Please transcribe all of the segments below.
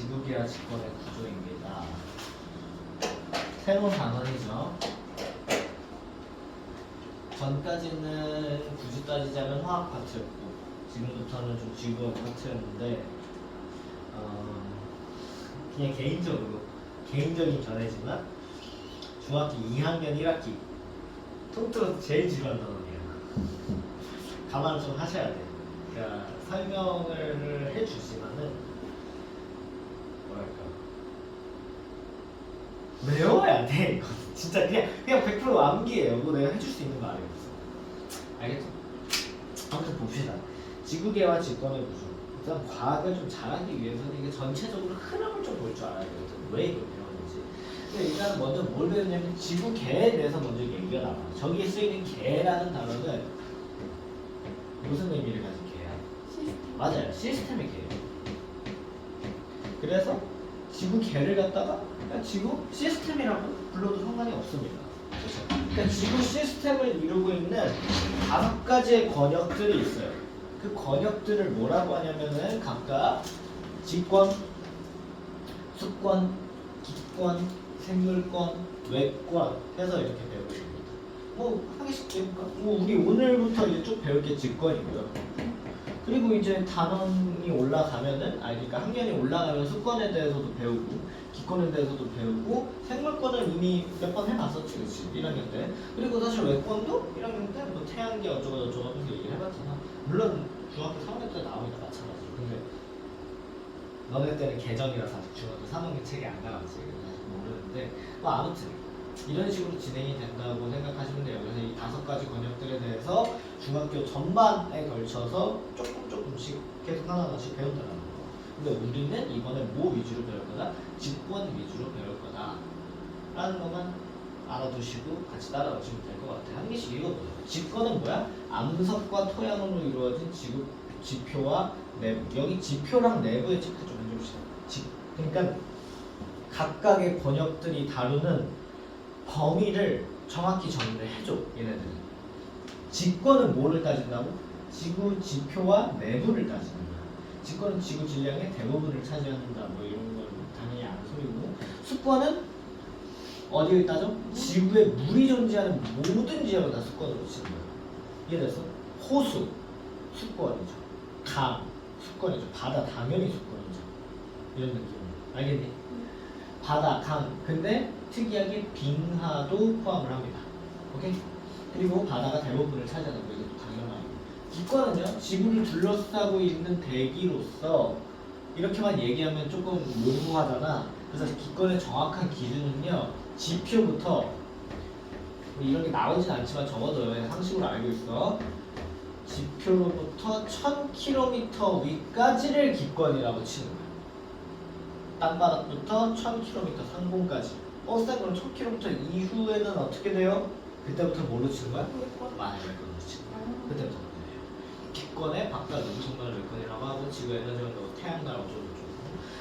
지구계와 직권의 구조입니다. 새로운 단원이죠. 전까지는 굳이 따지자면 화학 파트였고 지금부터는 좀 지구학 파트였는데 그냥 개인적인 견해지만 중학교 2학년 1학기 통틀어서 제일 지루한 단원이에요. 감안을 좀 하셔야 돼요. 그러니까 설명을 해주시면은 뭐랄까 외워야 돼. 이거 진짜 그냥 100% 암기예요. 뭐 내가 해줄 수 있는 거 아니었어. 알겠죠? 아무튼 봅시다. 지구계와 직권의 구조. 일단 과학을 좀 잘하기 위해서는 이게 전체적으로 흐름을 좀 볼 줄 알아야 되거든. 왜 이걸 배우는지. 근데 일단 먼저 뭘 배우냐면 지구계에 대해서 먼저 얘기가 나와. 저기에 쓰이는 계라는 단어는 무슨 의미를 가진 계야? 시스템. 맞아요. 시스템의 계예요. 그래서 지구계를 갖다가 그냥 지구 시스템이라고 불러도 상관이 없습니다. 그렇죠? 그러니까 지구 시스템을 이루고 있는 5가지의 권역들이 있어요. 그 권역들을 뭐라고 하냐면은 각각 직권, 수권, 기권, 생물권, 외권 해서 이렇게 배우고 있습니다. 뭐 한 개씩 배울까? 뭐 우리 오늘부터 이제 쭉 배울 게 직권이고요. 그리고 이제 단원이 올라가면은 그러니까 학년이 올라가면 수권에 대해서도 배우고 기권에 대해서도 배우고 생물권은 이미 몇 번 해봤었지, 그치? 1학년 때. 그리고 사실 외권도 1학년 때 뭐 태양계 어쩌고 저쩌고 하면서 얘기를 해봤잖아. 물론 중학교 3학년 때 나오니까 마찬가지. 근데 너네 때는 개정이라서 아직 중학교 3학년 책이 안 나왔지. 그래서 모르는데 뭐 아무튼 이런 식으로 진행이 된다고 생각하시면 돼요. 그래서 이 5가지 권역들에 대해서 중학교 전반에 걸쳐서 조금씩 계속 하나씩 배운다는 거. 근데 우리는 이번에 뭐 위주로 배울 거다? 직권 위주로 배울 거다 라는 것만 알아두시고 같이 따라오시면 될 것 같아요. 한 개씩 읽어보세요. 직권은 뭐야? 암석과 토양으로 이루어진 지표와 내부. 여기 지표랑 내부의 체크 좀 해줍시다. 그러니까 각각의 권역들이 다루는 범위를 정확히 정의를 해줘. 얘네들은. 직권은 뭐를 따진다고? 지구 지표와 내부를 따지는 거야. 직권은 지구 질량의 대부분을 차지한다. 뭐 이런 건 당연히 아는 소리고. 수권은 어디를 따져? 지구에 물이 존재하는 모든 지역을 다 수권으로 치는 거야. 이해됐어? 호수 수권이죠. 강 수권이죠. 바다 당연히 수권이죠. 이런 느낌. 알겠니? 바다, 강. 근데 특이하게 빙하도 포함을 합니다. 오케이? 그리고 바다가 대부분을 차지하는 거 이것도 당연하고. 기권은요, 지구를 둘러싸고 있는 대기로서 이렇게만 얘기하면 조금 모호하잖아. 그래서 기권의 정확한 기준은요, 지표부터 뭐 이런 게 나오진 않지만 적어도 상식으로 알고 있어. 지표로부터 1000km 위까지를 기권이라고 치는 거야. 땅바닥부터 1000km 상공까지. 쌤 그럼 1000km 이후에는 어떻게 돼요? 그때부터 뭘로 치는 거야? 많이 외권으로 치는 거야. 그때부터 그렇게 돼요. 기권의 바깥 음성만을 외권이라고 하고 지구 에너지가 태양날 어쩌고저쩌고.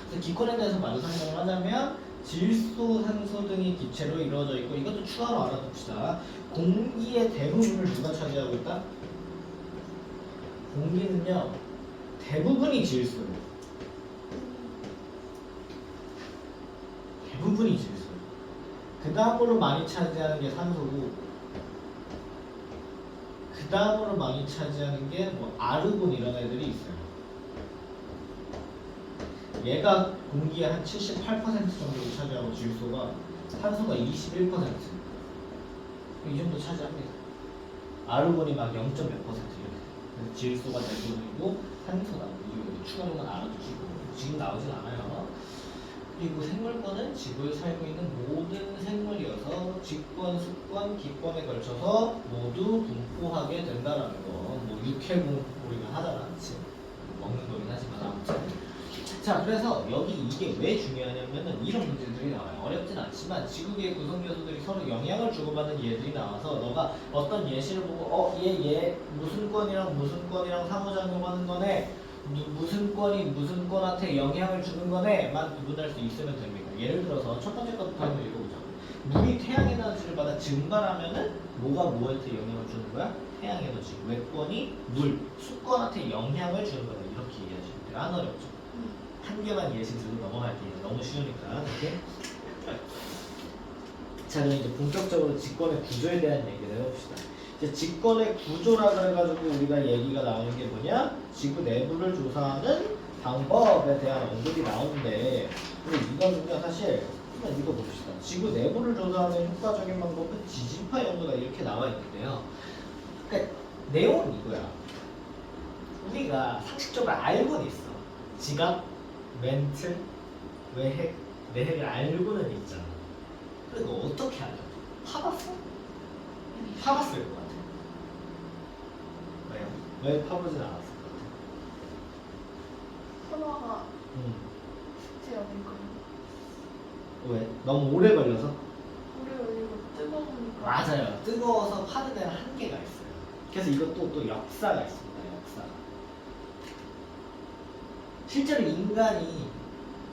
그래서 기권에 대해서 많이 설명을 하자면 질소, 산소 등이 기체로 이루어져 있고 이것도 추가로 알아둡시다. 공기의 대부분을 누가 차지하고 있다? 공기는요 대부분이 질소예요. 대부분이 질소예요. 그 다음으로 많이 차지하는 게 산소고 그 다음으로 많이 차지하는 게 뭐 아르곤 이런 애들이 있어요. 얘가 공기의 한 78% 정도를 차지하고 질소가 산소가 21%. 이 정도 차지합니다. 아르곤이 막 0. 몇 % 이렇게. 그래서 질소가 대부분이고 산소가 이거 추가로만 알아두시고 지금 나오진 않아요. 그리고 생물권은 지구에 살고 있는 모든 생물이어서 직권, 수권, 기권에 걸쳐서 모두 분포하게 된다라는 거. 뭐 육해공 우리가 하잖아, 그치? 먹는 거긴 하지만 아무튼. 자, 그래서 여기 이게 왜 중요하냐면은 이런 문제들이 나와요. 어렵진 않지만 지구계의 구성 요소들이 서로 영향을 주고받는 예들이 나와서 너가 어떤 예시를 보고 얘 무슨 권이랑 무슨 권이랑 상호작용하는 거네. 무슨 권이 무슨 권한테 영향을 주는 거네만 구분할 수 있으면 됩니다. 예를 들어서 첫 번째 것부터 한번 읽어보자. 물이 태양 에너지를 받아 증발하면은 뭐가 뭐한테 영향을 주는 거야? 태양 에너지. 외권이 물, 수권한테 영향을 주는 거다. 이렇게 이해하시면 돼요. 안 어렵죠? 한 개만 예시 들고 넘어갈게요. 너무 쉬우니까. 오케이? 자, 그럼 이제 본격적으로 직권의 구조에 대한 얘기를 해봅시다. 이제 직권의 구조라 그래가지고 우리가 얘기가 나오는 게 뭐냐? 지구 내부를 조사하는 방법에 대한 언급이 나오는데, 근데 이거는요 사실 한번 읽어봅시다. 지구 내부를 조사하는 효과적인 방법은 지진파 연구다 이렇게 나와 있는데요. 그러니까 내용은 이거야. 우리가 상식적으로 알고는 있어. 지각, 멘틀, 외핵, 내핵을 알고는 있잖아. 근데 너 어떻게 알아? 파봤어? 파봤을 것 같아. 왜요? 왜 파보진 않았을 것 같아? 소화가 쉽지 않을까요? 왜? 너무 오래 걸려서? 오래 걸리고 뜨거우니까. 맞아요. 뜨거워서 파는 데는 한계가 있어요. 그래서 이것도 또 역사가 있습니다. 역사가. 실제로 인간이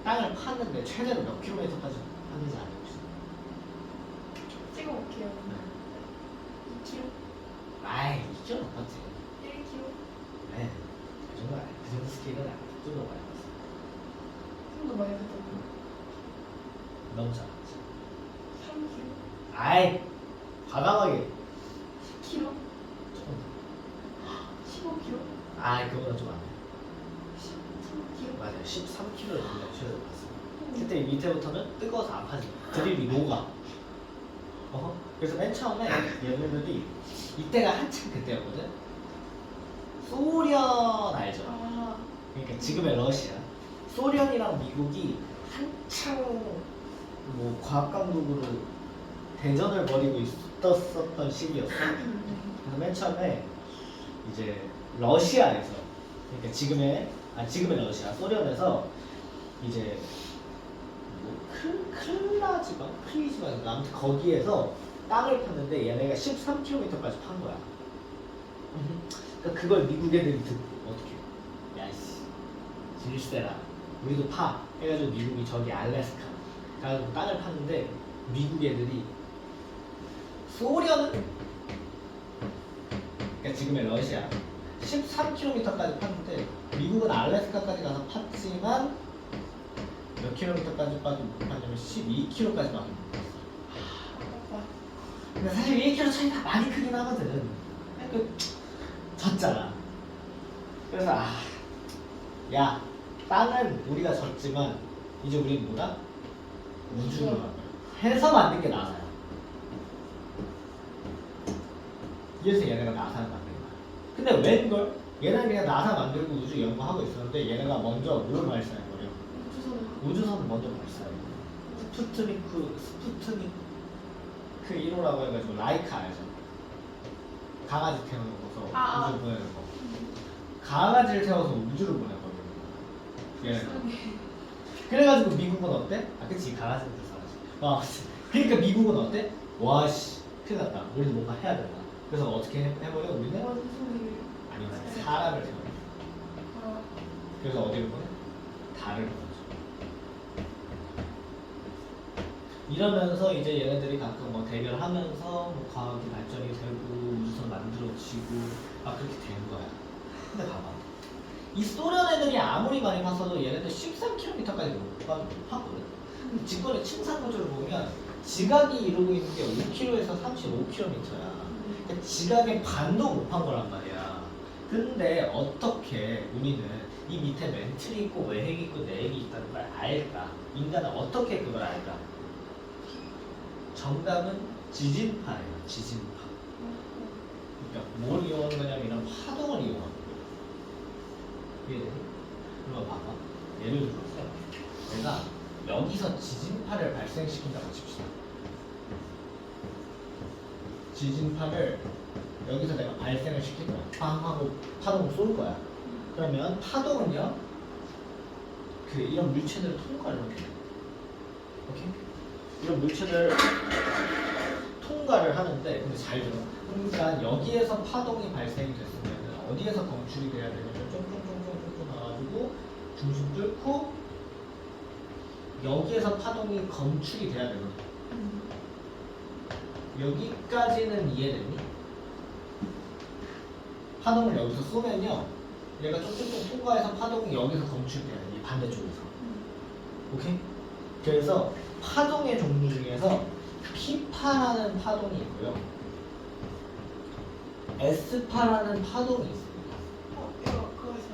땅을 파는데 최대로 몇 킬로미터까지 파는지 알고 있어요? 찍어볼게요. 2kg? 아이, 2kg 넘었지. 1kg? 네. 그 정도 아니야. 그 정도 스케일은 아니야. 좀 더 많이 봤어. 좀 더 많이 갔다고요? 너무 작았지. 3kg? 아이, 과감하게. 10kg? 조금 15kg? 더. 아이, 그거보다 좀 안 돼. 13kg? 맞아요. 13kg를 굉장히 최소 봤어요. 그때 밑에부터는 뜨거워서 아파지. 드립이 녹아. 그래서 맨 처음에 얘네들이 이때가 한참 그때였거든. 소련 알죠? 아, 그러니까 지금의 러시아. 소련이랑 미국이 한창 뭐 과학 강국으로 대전을 벌이고 있었던 시기였어. 그래서 맨 처음에 이제 러시아에서, 그러니까 지금의 러시아, 소련에서 이제 뭐 클리지방 아무튼 거기에서 땅을 팠는데 얘네가 13km까지 판 거야. 그러니까 그걸 미국 애들이 듣고 어떻게? 야씨, 질세라. 우리도 파. 해가지고 미국이 저기 알래스카 가지고 땅을 팠는데 미국 애들이 소련은 그러니까 지금의 러시아 13km까지 팠는데 미국은 알래스카까지 가서 팠지만 몇 킬로미터까지 빠도 못 팠냐면 12km까지 빠도 못 팠어. 아빠. 근데 사실 1km 차이가 많이 크긴 하거든. 그 졌잖아. 그래서 야, 땅은 우리가 졌지만 이제 우리는 뭐다? 우주를 해서 만든 게 나사야. 그래서 얘네가 나사를 만든 거야. 근데 웬걸? 얘네는 그냥 나사 만들고 우주 연구하고 있었는데 얘네가 먼저 뭘 발사해버려? 우주선을 먼저 발사해. 스푸트니크 1호라고 해가지고 라이카 알죠? 강아지 태워놓고서 우주 보내는 거. 강아지를 태워서 우주를 보내거든. 얘네가. 그래가지고 미국은 어때? 그치, 강아지는 불쌍하지. 그러니까 미국은 어때? 와씨, 큰일 났다. 우리도 뭔가 해야 된다. 그래서 어떻게 해버려? 우리는? 아니, 사람을 태워요. 그래서 어디를 보내? 달을 보내죠. 이러면서 이제 얘네들이 가끔 뭐 대결하면서 뭐 과학이 발전이 되고 우주선 만들어지고 그렇게 된 거야. 근데 봐봐. 이 소련 애들이 아무리 많이 팠어도 얘네들 13km까지 못 팠거든. 근데 직권의 침상 구조를 보면 지각이 이루고 있는 게 5km에서 35km야. 그러니까 지각의 반도 못 판 거란 말이야. 근데 어떻게 우리는 이 밑에 멘틀이 있고 외핵이 있고 내핵이 있다는 걸 알까? 인간은 어떻게 그걸 알까? 정답은 지진파예요. 지진파. 그러니까 뭘 이용하는 거냐면 이런 파동을 이용하는 거예요. 이해되니? 그럼 봐봐. 예를 들어서 내가 여기서 지진파를 발생시킨다고 칩시다. 지진파를 여기서 내가 발생을 시킬 거야. 빵 하고 파동을 쏠 거야. 그러면 파동은요, 이런 물체들을 통과를 해요. 오케이? 이런 물체들 통과를 하는데, 근데 잘 들어. 그러니까 여기에서 파동이 발생이 됐으면 어디에서 검출이 돼야 되냐면 쫑쫑쫑쫑쫑 나가지고 중심 뚫고 여기에서 파동이 검출이 돼야 되거든. 여기까지는 이해되니? 파동을 여기서 쏘면요, 얘가 쭉쭉쭉 통과해서 파동이 여기서 검출돼요. 이 반대쪽에서. 오케이? 그래서 파동의 종류 중에서 P파라는 파동이 있고요. S파라는 파동이 있습니다. 이거 그거에서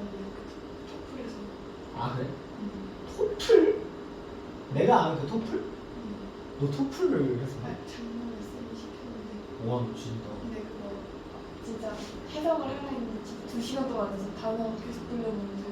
토플에서. 아 그래? 토플? 내가 아는 그 토플? 너 토플을 했어? 작년에 쌤이 시켰는데. 와 미친다. 근데 그거 진짜 해석을 하라 했는데 진짜 2시간 동안 해서 단어 계속 불렀는데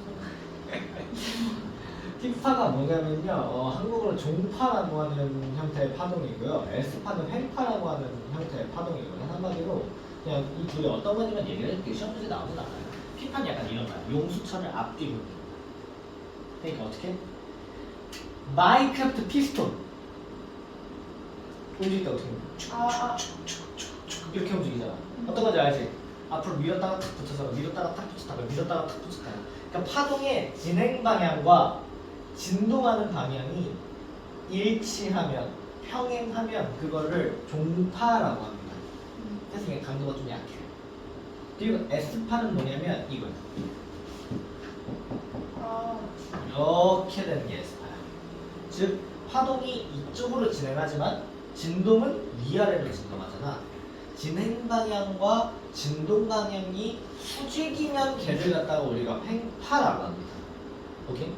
P파가 뭐냐면요, 한국어로 종파라고 하는 형태의 파동이고요, S파는 횡파라고 하는 형태의 파동이고요. 한마디로 그냥 이 둘이 어떤 건지만 얘기를 해줄게요. 시험 문제 나오진 않아요. P파는 약간 이런 거야. 용수철을 앞뒤로. 그러니까 어떻게? 마인크래프트 피스톤. 움직일 때 어떻게 해? 이렇게 움직이잖아. 어떤 건지 알지? 앞으로 밀었다가 탁 붙여서 밀었다가 탁 붙였다가 밀었다가 탁 붙였다가. 그러니까 파동의 진행 방향과 진동하는 방향이 일치하면, 평행하면 그거를 종파라고 합니다. 그래서 이게 강도가 좀 약해요. 그리고 S파는 뭐냐면 이거예요. 이렇게 되는 게 S파야. 즉 파동이 이쪽으로 진행하지만 진동은 위아래로 진동하잖아. 진행 방향과 진동 방향이 수직이면 걔를 갖다가 우리가 횡파라고 합니다. 오케이?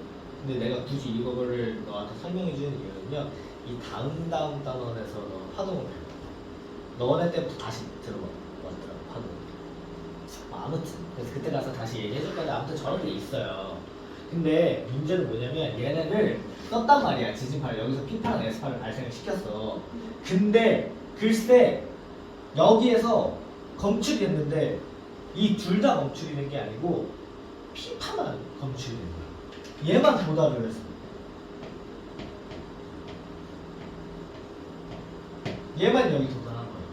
근데 내가 굳이 이거를 너한테 설명해 주는 이유는요, 이 다음 단원에서 너 파동을 배워. 너네 때부터 다시 들어왔더라고, 파동. 아무튼 그래서 그때 가서 다시 얘기해 줄 건데, 아무튼 저런 게 있어요. 근데 문제는 뭐냐면 얘네를 썼단 말이야. 지진파를 여기서 P파랑 S파를 발생을 시켰어. 근데 글쎄 여기에서 검출이 됐는데 이 둘 다 검출이 된 게 아니고 P파만 검출이 된 거야. 얘만 도달을 했어. 얘만 여기 도달한 거야.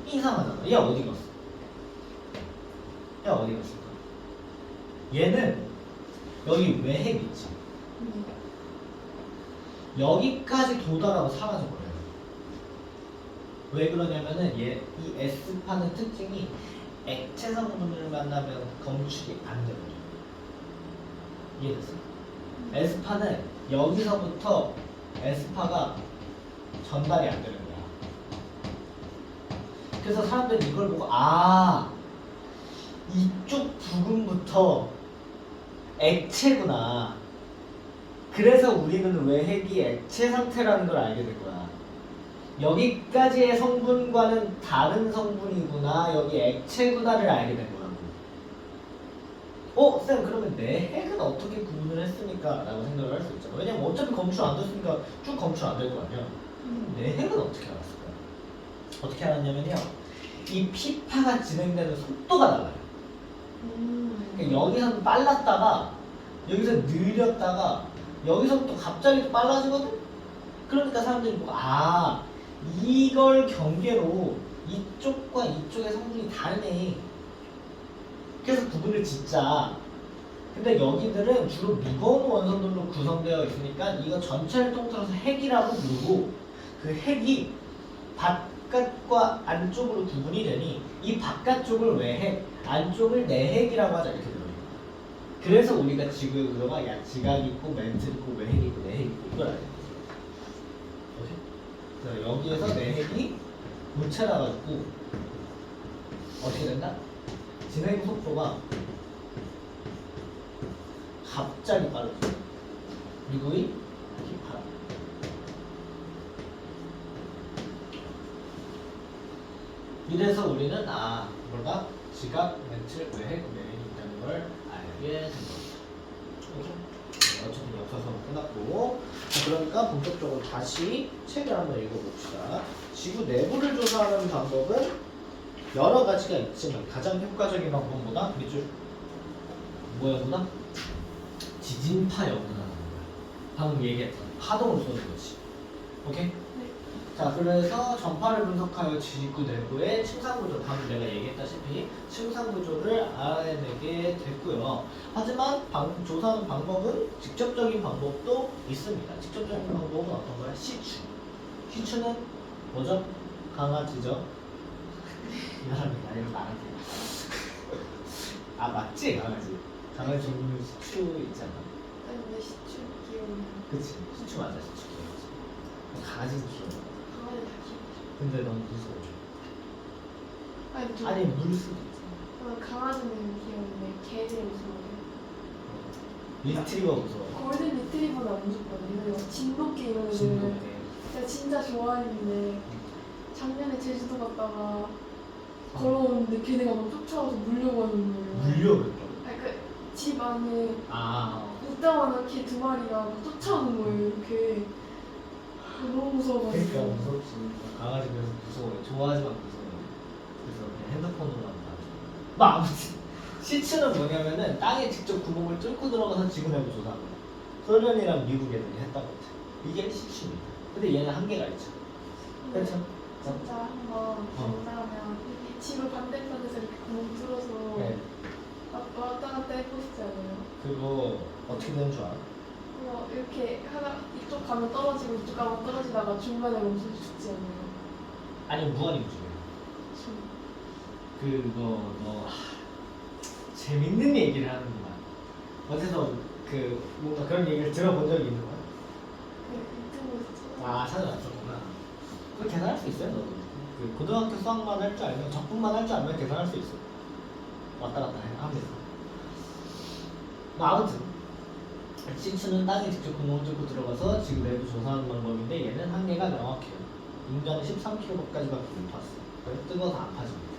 이상하잖아. 얘 어디 갔어? 얘 어디 갔을까? 얘는 여기 외핵 있지. 여기까지 도달하고 사라져버려요. 왜 그러냐면은 이 S파는 특징이 액체 성분을 만나면 검출이 안 되거든요. 이해됐어? S파는 여기서부터 S파가 전달이 안 되는 거야. 그래서 사람들이 이걸 보고 이쪽 부분부터 액체구나. 그래서 우리는 외핵이 액체 상태라는 걸 알게 된 거야. 여기까지의 성분과는 다른 성분이구나, 여기 액체구나를 알게 된 거라고. 쌤, 그러면 내 핵은 어떻게 구분을 했습니까? 라고 생각을 할 수 있죠. 왜냐면 어차피 검출 안 됐으니까 쭉 검출 안 될 거 아니야. 내 핵은 어떻게 알았을까요? 어떻게 알았냐면요, 이 P파가 진행되는 속도가 달라요. 그러니까 여기서는 빨랐다가 여기서 느렸다가 여기서부터 갑자기 또 빨라지거든? 그러니까 사람들이 보고 이걸 경계로 이쪽과 이쪽의 성분이 다르네. 그래서 구분을 짓자. 근데 여기들은 주로 무거운 원성들로 구성되어 있으니까 이거 전체를 통틀어서 핵이라고 부르고, 그 핵이 바깥과 안쪽으로 구분이 되니 이 바깥쪽을 외핵, 안쪽을 내핵이라고 하자, 이렇게 들어요. 그래서 우리가 지금 그거가 지각 있고 멘트 있고 외핵 있고 내핵 있고 이걸 알아야 돼. 오케이? 여기에서 내핵이 묻혀나가지고 어떻게 된다? 진행 속도가 갑자기 빨라져. 미국이 P파. 이래서 우리는 뭐다? 지각, 멘트, 외핵, 내핵이 있다는 걸 알게 된 겁니다. 어쨌든 역사서 끝났고, 그러니까 본격적으로 다시 책을 한번 읽어봅시다. 지구 내부를 조사하는 방법은 여러 가지가 있지만 가장 효과적인 방법보다 밑줄 뭐였구나? 지진파 연구하는 거야. 방금 얘기했던 파동을 쏘는 거지. 오케이? 네. 자, 그래서 전파를 분석하여 지구 내부의 침상구조, 방금 내가 얘기했다시피 침상구조를 알아내게 됐고요. 하지만 조사하는 방법은 직접적인 방법도 있습니다. 직접적인 방법은 어떤 거야? 시추. 시추는 뭐죠? 강아지죠? 이 사람이 나이를 말하지. 아 맞지 강아지. 강아지 종류 시추 있잖아. 아니 근데 시추 귀여운 그치 시추 맞아 시추 귀여워. 강아지는 귀여워. 강아지 다 귀여워. 근데 너무 무서워. 아니 저 아니 물 수도 있어. 강아지는 귀여운데 개들 무서워요. 리트리버 무서워. 골든 리트리버는 안 무섭거든요. 이거 진돗개 이런 애들 진돗개. 제가 진짜 좋아했는데 작년에 제주도 갔다가 걸어오는데 걔네가 막 쫓아와서 물려고 하는 거예요. 물려버렸다. 아니 그집 안에 아. 웃다마나 개 두 마리가 막 쫓아오는 거예요. 이렇게 너무 무서워가지고. 그러니까 무섭지. 강아지 그래서 무서워요. 좋아하지만 무서워요. 그래서 그냥 핸드폰으로 한다. 뭐 아무튼 시츠는 뭐냐면은 땅에 직접 구멍을 뚫고 들어가서 지구 내부 조사한 거야. 소련이랑 미국 애들이 했다고 했죠. 이게 시츠입니다. 근데 얘는 한계가 있죠. 그렇죠? 진짜 한번 간다면 이렇게 지구 반대편에서 이렇게 구멍 뚫어서 네. 왔다 갔다 해보고 싶지 않아요? 그거 어떻게 되는 줄 알아? 이렇게 하나 이쪽 가면 떨어지고 이쪽 가면 떨어지다가 중간에 멈춰서 죽지 않아요? 아니 무한히 움직여. 좀 그거 너 재밌는 얘기를 하는구나. 어디서 그 뭔가 그런 얘기를 들어본 적이 있는 거야? 유튜브에서 아 찾아봤었구나. 그거 계산할 수 있어요 너도. 그 고등학교 수학만 할 줄 알면 적분만 할 줄 알면 계산할 수 있어. 왔다 갔다 하면서. 뭐 아무튼 시츠는 땅에 직접 구멍을 뚫고 들어가서 지구 내부 조사하는 방법인데 얘는 한계가 명확해요. 인간은 13km까지밖에 못 봤어. 뜨거워서 안 파집니다.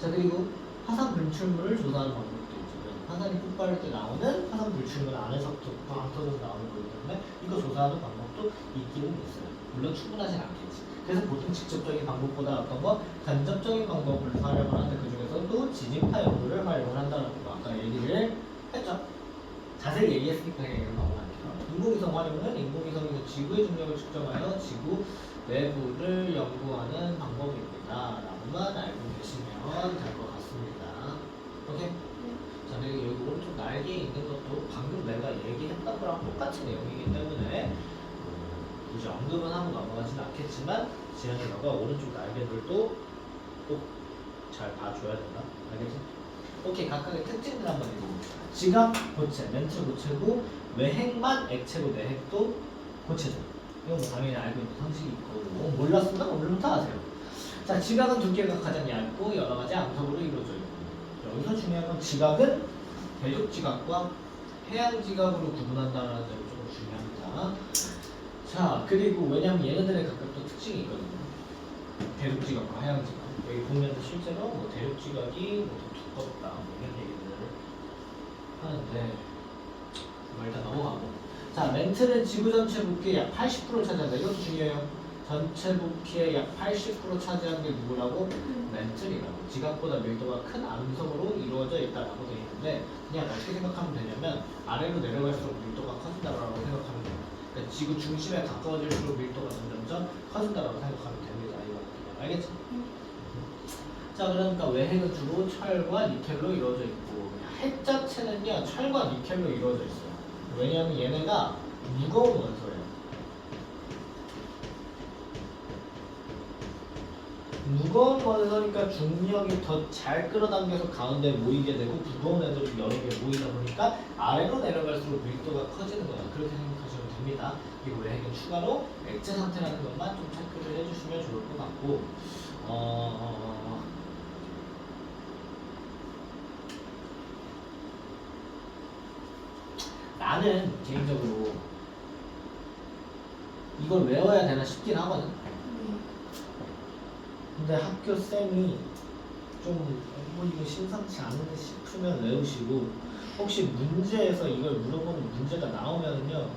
자 그리고 화산 분출물을 조사하는 방법도 있죠. 화산이 폭발할 때 나오는 화산 분출물 안에서부터 팡 터져서 나오는 거기 때문에 이거 조사하는 방법도 있기는 있어요. 물론 충분하진 않겠지. 그래서 보통 직접적인 방법보다 어떤 거 간접적인 방법을 활용을 하는데 그 중에서도 지진파 연구를 활용을 한다는 거 아까 얘기를 했죠. 자세히 얘기했으니까 얘기를 넘어갈게요. 인공위성 활용은 인공위성에서 지구의 중력을 측정하여 지구 내부를 연구하는 방법입니다. 라고만 알고 계시면 될 것 같습니다. 오케이? 자, 그리고 여기 오른쪽 날개에 있는 것도 방금 내가 얘기했던 거랑 똑같은 내용이기 때문에 굳이 언급은 하고 넘어가지는 않겠지만 지현이 너가 오른쪽 날개들도 꼭 잘 봐줘야 된다. 알겠지? 오케이, 각각의 특징들 한번 읽어봅시다. 지각, 고체, 멘트 고체고 외핵만 액체고 내핵도 고체죠. 이건 뭐 당연히 알고 있는 상식이 있고 몰랐으면 오늘부터 아세요. 자, 지각은 두께가 가장 얇고 여러 가지 암석으로 이루어져 있고 여기서 중요한 건 지각은 대륙 지각과 해양 지각으로 구분한다는 점이 좀 중요합니다. 자, 그리고 왜냐하면 얘네들의 각각 또 특징이 있거든요. 대륙 지각과 해양 지각. 여기 보면 실제로 뭐 대륙 지각이 뭐 더 두껍다 뭐 이런 얘기들을 하는데 뭐 일단 넘어가고. 자, 멘트는 지구 전체 부피의 약 80% 차지한다. 이것도 중요해요. 전체 부피의 약 80% 차지하는 게 누구라고? 멘틀이라고. 지각보다 밀도가 큰 암석으로 이루어져 있다라고 되어 있는데 그냥 어떻게 생각하면 되냐면 아래로 내려갈수록 밀도가 커진다라고 생각하면 돼요. 그러니까 지구 중심에 가까워질수록 밀도가 점점점 커진다라고 생각하면 됩니다. 이거 알겠죠? 자, 그러니까 외핵은 주로 철과 니켈로 이루어져 있고 핵 자체는요 철과 니켈로 이루어져 있어요. 왜냐하면 얘네가 무거운 원소예요. 무거운 원소니까 중력이 더 잘 끌어당겨서 가운데 모이게 되고 무거운 애들이 여러 개 모이다 보니까 아래로 내려갈수록 밀도가 커지는 거다. 그렇게 생각하시면 됩니다. 그리고 외핵은 추가로 액체 상태라는 것만 좀 체크를 해주시면 좋을 것 같고 나는 개인적으로 이걸 외워야 되나 싶긴 하거든. 근데 학교 쌤이 좀 이거 심상치 않은데 싶으면 외우시고 혹시 문제에서 이걸 물어보는 문제가 나오면요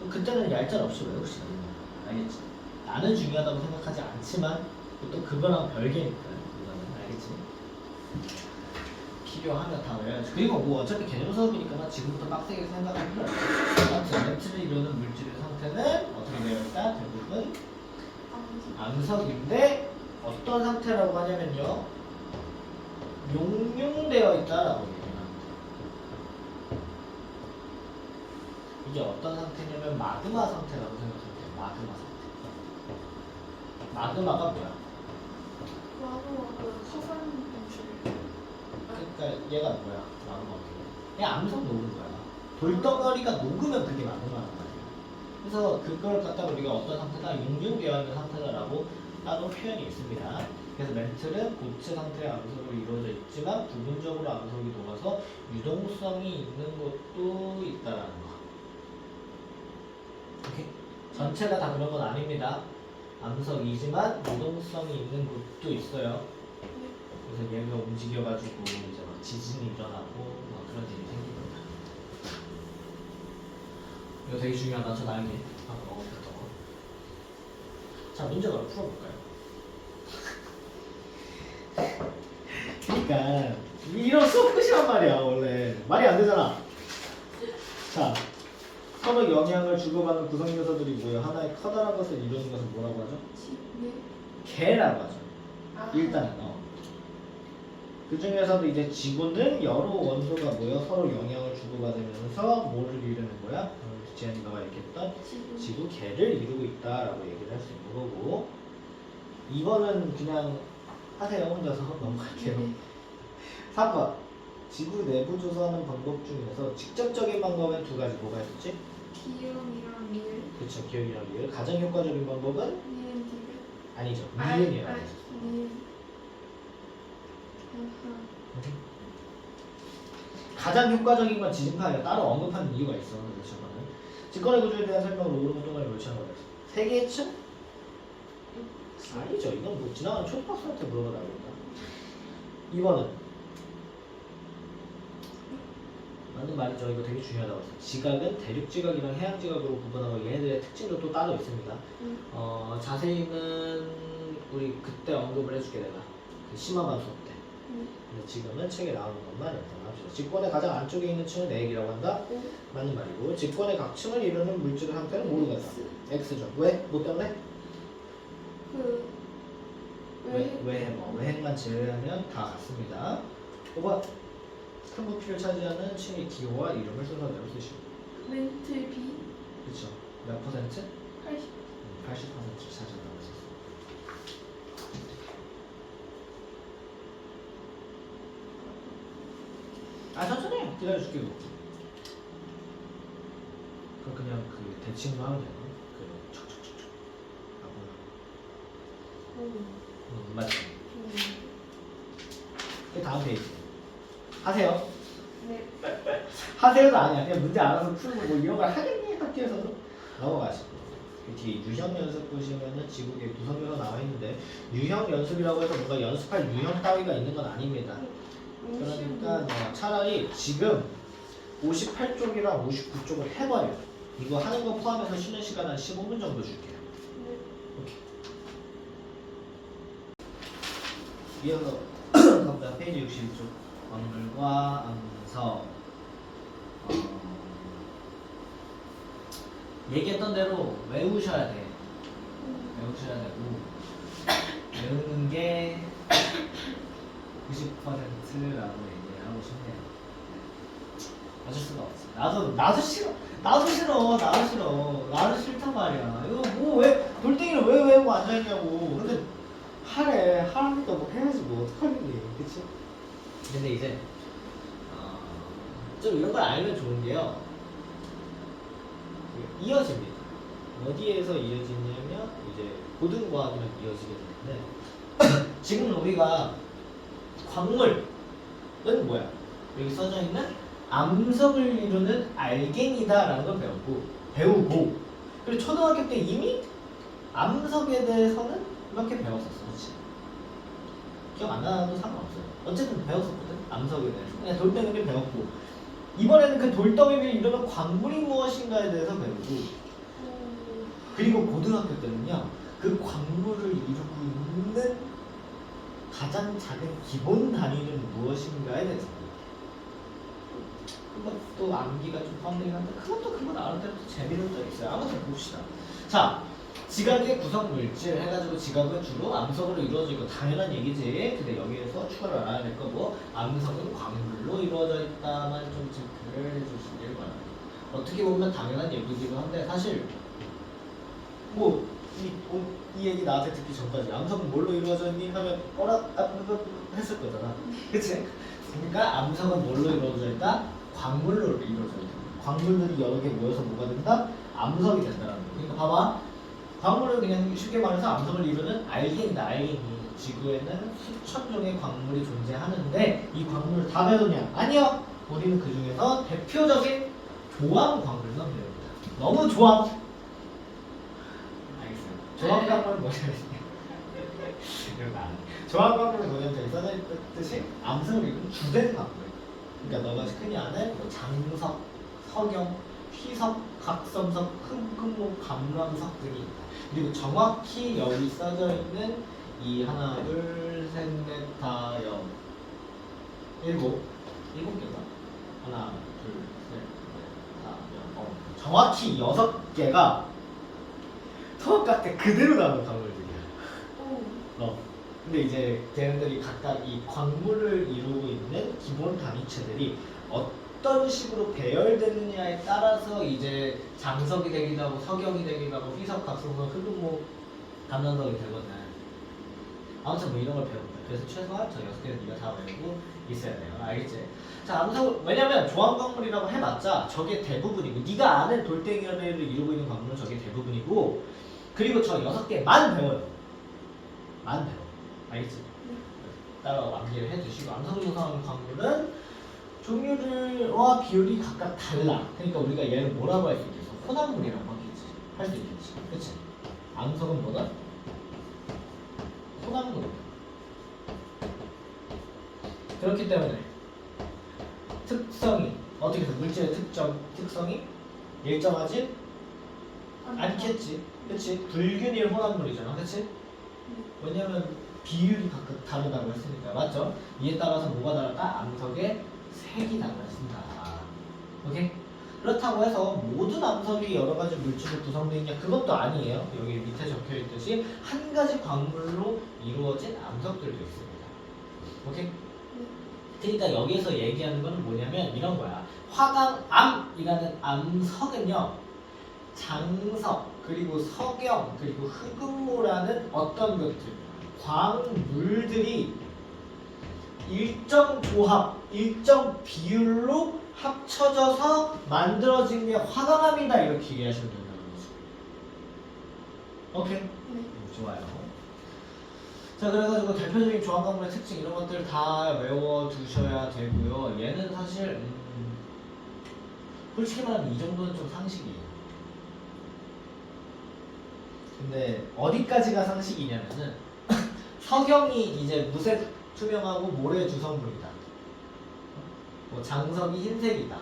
그때는 얄짤없이 외우시는 거예요. 알겠지? 나는 중요하다고 생각하지 않지만 또 그거랑 별개니까 이거는 알겠지? 필요하면 다 외워야지. 그리고 뭐 어차피 개념 수업이니까 지금부터 빡세게 생각할 필요 없어. 아무튼 멘트를 이루는 물질의 상태는 어떻게 되어 있다? 대부분 암석인데 어떤 상태라고 하냐면요 용융되어 있다라고 얘기합니다. 이게 어떤 상태냐면 마그마 상태라고 생각하면 돼요. 마그마 상태. 마그마가 뭐야? 그 화산 분출. 그러니까 얘가 뭐야? 나무가 그냥 암석 녹은 거야. 돌덩어리가 녹으면 그게 나무라는 말이야. 그래서 그걸 갖다가 우리가 어떤 상태다? 용융되어 있는 상태다라고 따로 표현이 있습니다. 그래서 멘틀은 고체 상태의 암석으로 이루어져 있지만 부분적으로 암석이 녹아서 유동성이 있는 것도 있다라는 거. 오케이? 전체가 다 그런 건 아닙니다. 암석이지만 유동성이 있는 곳도 있어요. 그래서 얘가 움직여가지고 이제 막 지진이 일어나고 막 그런 일이 생깁니다. 이거 되게 중요하다. 저 나에게 아까 언급했던 거. 자, 문제 바로 풀어볼까요? 그러니까 이런 수업 끝이란 말이야. 원래 말이 안 되잖아. 자, 서로 영향을 주고받는 구성 요소들이 뭐예요? 하나의 커다란 것을 이루는 것을 뭐라고 하죠? 네. 개라고 하죠. 아. 일단은 그 중에서도 이제 지구는 여러 원소가 모여 서로 영향을 주고받으면서 뭐를 이루는 거야? 지현이가 얘기했던 지구 개를 이루고 있다라고 얘기를 할 수 있는 거고 2번은 그냥 하세요. 혼자서 넘어갈게요. 네. 3번 지구 내부 조사하는 방법 중에서 직접적인 방법은 두 가지 뭐가 있었지? 기름이랑 밀. 그렇죠. 기억이랑 리을. 가장 효과적인 방법은? 밀은 디귿. 아니죠. 미은이라고 했었어. 밀. 아하. 가장 효과적인 건 지진파예요. 따로 언급하는 이유가 있어. 그래서 저거는 직권의 구조에 대한 설명을 오르는 동안에 멸치하는 거예요. 세계의 층? 아니죠. 이건 뭐 지나가는 초등학생한테 물어봐 나오겠다. 2번은 맞는 말이죠. 이거 되게 중요하다고 했어요. 지각은 대륙 지각이랑 해양 지각으로 구분하고 얘네들의 특징도 또 따로 있습니다. 자세히는 우리 그때 언급을 해줄게 내가 그 심화반 수업 때. 근데 지금은 책에 나오는 것만 연상합시다. 직권의 가장 안쪽에 있는 층을 내액이라고 한다. 맞는 말이고 직권의 각 층을 이루는 물질의 상태는 모르겠다. X죠. 왜? 뭐 때문에? 외행만 제외하면 다 같습니다. 5번 큰 부피를 차지하는 층의 기호와 이름을 순서대로 쓰시고 멘틀 B. 그쵸. 몇 퍼센트? 80. 80% 차지한다고 했었어. 천천히 해. 기다려줄게. 그럼 그냥 그 대칭만 하면 되나? 그 척척척척 맞지? 그 다음 페이지 하세요. 네. 하세요도 아니야. 그냥 문제 알아서 풀고 뭐 이런 걸 하겠니? 학교에서도 넘어가시고 그 뒤에 유형 연습 보시면은 지구계 구성표가 나와 있는데 유형 연습이라고 해서 뭔가 연습할 유형 따위가 있는 건 아닙니다. 그러니까 차라리 지금 58쪽이랑 59쪽을 해버려. 이거 하는 거 포함해서 쉬는 시간 한 15분 정도 줄게요. 네. 오케이. 이어서 갑니다. 페이지 61쪽 언글과 암석. 얘기했던 대로 외우셔야 돼. 외우셔야 되고 외우는 게 90%라고 얘기를 하고 싶네요. 어쩔 수가 없어. 나도 싫어. 나도 싫단 말이야. 이거 뭐 왜 돌덩이를 왜 외우고 앉아있냐고. 근데 하라니까 뭐 해야지 뭐 어떡하겠니. 그치? 근데 이제 좀 이런 걸 알면 좋은 게요. 이어집니다. 어디에서 이어지냐면 이제 고등과학이랑 이어지게 되는데 지금 우리가 광물은 뭐야? 여기 써져 있는 암석을 이루는 알갱이다라는 걸 배우고 그리고 초등학교 때 이미 암석에 대해서는 이렇게 배웠었어. 그렇지? 기억 안 나도 상관없어요. 어쨌든 배웠었거든. 암석에 대해서 그냥 돌덩이를 배웠고 이번에는 그 돌덩이를 이루는 광물이 무엇인가에 대해서 배우고 그리고 고등학교 때는요 그 광물을 이루고 있는 가장 작은 기본 단위는 무엇인가에 대해서 그것도 암기가 좀 포함되긴 한데 그건 알아들어도 재미는 또 있어요. 아무튼 봅시다. 자, 지각의 구성 물질 해가지고 지각은 주로 암석으로 이루어지고 당연한 얘기지. 근데 여기에서 추가를 알아야 될 거고 암석은 광물로 이루어져 있다만 좀 체크를 해주시길 바랍니다. 어떻게 보면 당연한 얘기이기도 한데 사실 뭐 이 얘기 나한테 듣기 전까지 암석은 뭘로 이루어졌니? 하면 했을 거잖아. 그치? 그러니까 암석은 뭘로 이루어져 있다? 광물로 이루어져 있다. 광물들이 여러 개 모여서 뭐가 된다? 암석이 된다는 거. 그러니까 봐봐. 광물은 그냥 쉽게 말해서 암석을 이루는 알갱이다. 알갱이. 지구에는 수천 종의 광물이 존재하는데 이 광물을 다 배우냐? 아니요. 우리는 그 중에서 대표적인 조암 광물만 배웁니다. 너무 조암. 알겠어요. 조암 광물은 뭐냐면 이런 거 안 해. 조암 광물은 뭐냐면 저기 써져 있듯이 암석을 이루는 주된 광물. 그러니까 너가 흔히 아는 뭐 장석, 석영, 휘석, 각성석, 흑금목, 감람석 등이 있다. 그리고 정확히 여기 써져 있는 이 하나, 둘, 셋, 넷, 다, 여, 일곱 개가 하나, 둘, 셋, 넷, 다, 여, 정확히 6개가 수학과 때 그대로 나오는 광물들이야. 근데 이제 걔네들이 각각 이 광물을 이루고 있는 기본 단위체들이 어떤 식으로 배열되느냐에 따라서 이제 장석이 되기도 하고 석영이 되기도 하고 휘석, 각성석, 흑금목, 감람석이 되거든. 아무튼 뭐 이런 걸 배웁니다. 그래서 최소한 저 6개는 네가 다 외우고 있어야 돼요. 알겠지? 자, 암석 왜냐면 조합 광물이라고 해봤자 저게 대부분이고 네가 아는 돌덩이를 이루고 있는 광물은 저게 대부분이고 그리고 저 6개만 배워요. 만 배워. 알겠지? 따라 암기를 해주시고 암석을 구성하는 광물은 종류들과 비율이 각각 달라. 그러니까 우리가 얘를 뭐라고 할 수 있겠어? 혼합물이라고 할 수 있겠지. 그치? 암석은 뭐다? 혼합물이다. 그렇기 때문에 특성이 어떻게 해서 물질의 특성이 일정하지 않겠지. 그치? 불균일 혼합물이잖아. 그치? 왜냐면 비율이 각각 다르다고 했으니까. 맞죠? 이에 따라서 뭐가 다르다? 암석의 색이 달라진다. 오케이? 그렇다고 해서 모든 암석이 여러 가지 물질로 구성되어 있냐? 그것도 아니에요. 여기 밑에 적혀 있듯이 한 가지 광물로 이루어진 암석들도 있습니다. 오케이? 그러니까 여기에서 얘기하는 거는 뭐냐면 이런 거야. 화강암이라는 암석은요. 장석, 그리고 석영, 그리고 흑음모라는 어떤 것들, 광물들이 일정 조합, 일정 비율로 합쳐져서 만들어진 게 화강암이다 이렇게 얘기하시면 된다는 거죠. 오케이? 좋아요. 자, 그래가지고 대표적인 조합광물의 특징 이런 것들 다 외워두셔야 되고요. 얘는 사실 솔직히 말하면 이 정도는 좀 상식이에요. 근데 어디까지가 상식이냐면은 석영이 이제 무색 투명하고 모래 주성분이다. 뭐 장석이 흰색이다.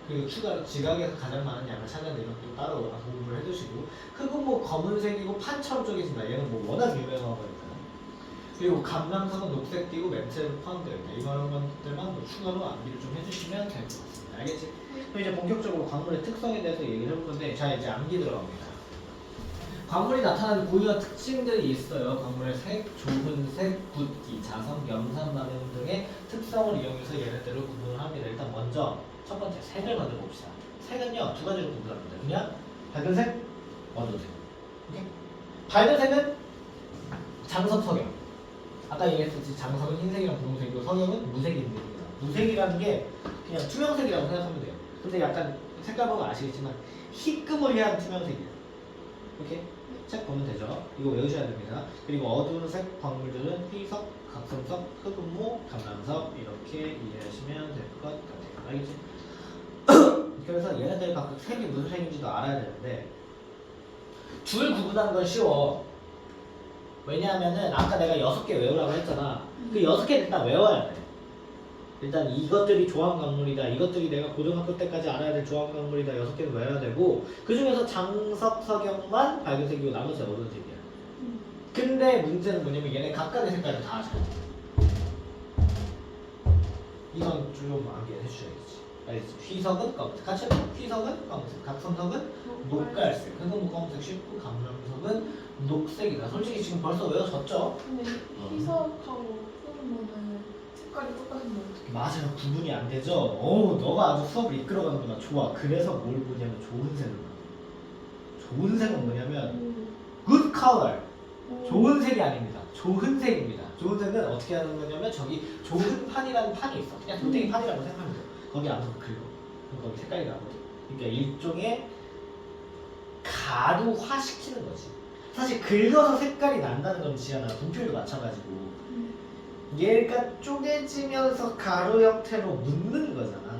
그리고 추가로 지각에서 가장 많은 양을 찾아내는 것도 따로 공부를 해두시고 흙은 뭐 검은색이고 판처럼 쪼개진다. 얘는 뭐 워낙 유명한 거니까. 그리고 감람석은 녹색 띠고 멘트에도 포함되어 있다. 이런 것들만 뭐 추가로 암기를 좀 해주시면 될 것 같습니다. 알겠지? 그럼 이제 본격적으로 광물의 특성에 대해서 얘기를 해볼 건데 자 이제 암기 들어갑니다. 광물이 나타나는 고유한 특징들이 있어요. 광물의 색, 좁은 색, 붓기, 자성, 염산 반응 등의 특성을 이용해서 얘네들을 구분을 합니다. 일단 먼저 첫 번째 색을 먼저 봅시다. 색은요 두 가지로 구분합니다. 그냥 밝은 색, 어두운 색. 오케이? 밝은 색은 장석, 석영. 아까 얘기했듯이 장석은 흰색이랑 분홍색이고 석영은 무색입니다. 무색이라는 게 그냥 투명색이라고 생각하면 돼요. 근데 약간 색깔 보면 아시겠지만 희끄머리한 투명색이에요. 오케이? 책 보면 되죠. 이거 외우셔야 됩니다. 그리고 어두운 색 광물들은 휘석, 각성석, 흑음모, 감람석 이렇게 이해하시면 될 것 같아요. 알겠지? 그래서 얘네들 각각 색이 무슨 색인지도 알아야 되는데 줄 구분하는 건 쉬워. 왜냐하면은 아까 내가 6개 외우라고 했잖아. 그 6개를 일단 외워야 돼. 일단 이것들이 조합 광물이다. 이것들이 내가 고등학교 때까지 알아야 될 조합 광물이다. 6개는 외워야 되고 그 중에서 장석, 석영만 밝은색이고 나머지 어두운색이야. 근데 문제는 뭐냐면 얘네 각각의 색깔을 다 하잖아. 이건 좀 암기해 주셔야겠지. 알겠지? 휘석은 검은색. 같이 해봐. 휘석은 검은색. 각성석은 녹갈색. 그건 검은색 쉽고 감람석은 녹색이다. 솔직히 지금 벌써 외워졌죠? 근데 희석하고 푸른거는 색깔이 똑같은데 어떻게? 맞아요. 구분이 안 되죠? 어우, 너가 아주 수업을 이끌어가는구나. 좋아. 그래서 뭘 보냐면 좋은 색을 봐. 좋은 색은 뭐냐면 good color. 오. 좋은 색이 아닙니다. 좋은 색입니다. 좋은 색은 어떻게 하는 거냐면 저기 좋은 판이라는 판이 있어. 그냥 돌덩이 판이라고 생각하면 돼요. 거기 안으로 긁어. 그럼 거기 색깔이 나거든. 그러니까 일종의 가루화시키는 거지. 사실 긁어서 색깔이 난다는 건 지연아 분필도 마찬가지고 얘가 쪼개지면서 가루 형태로 묻는 거잖아.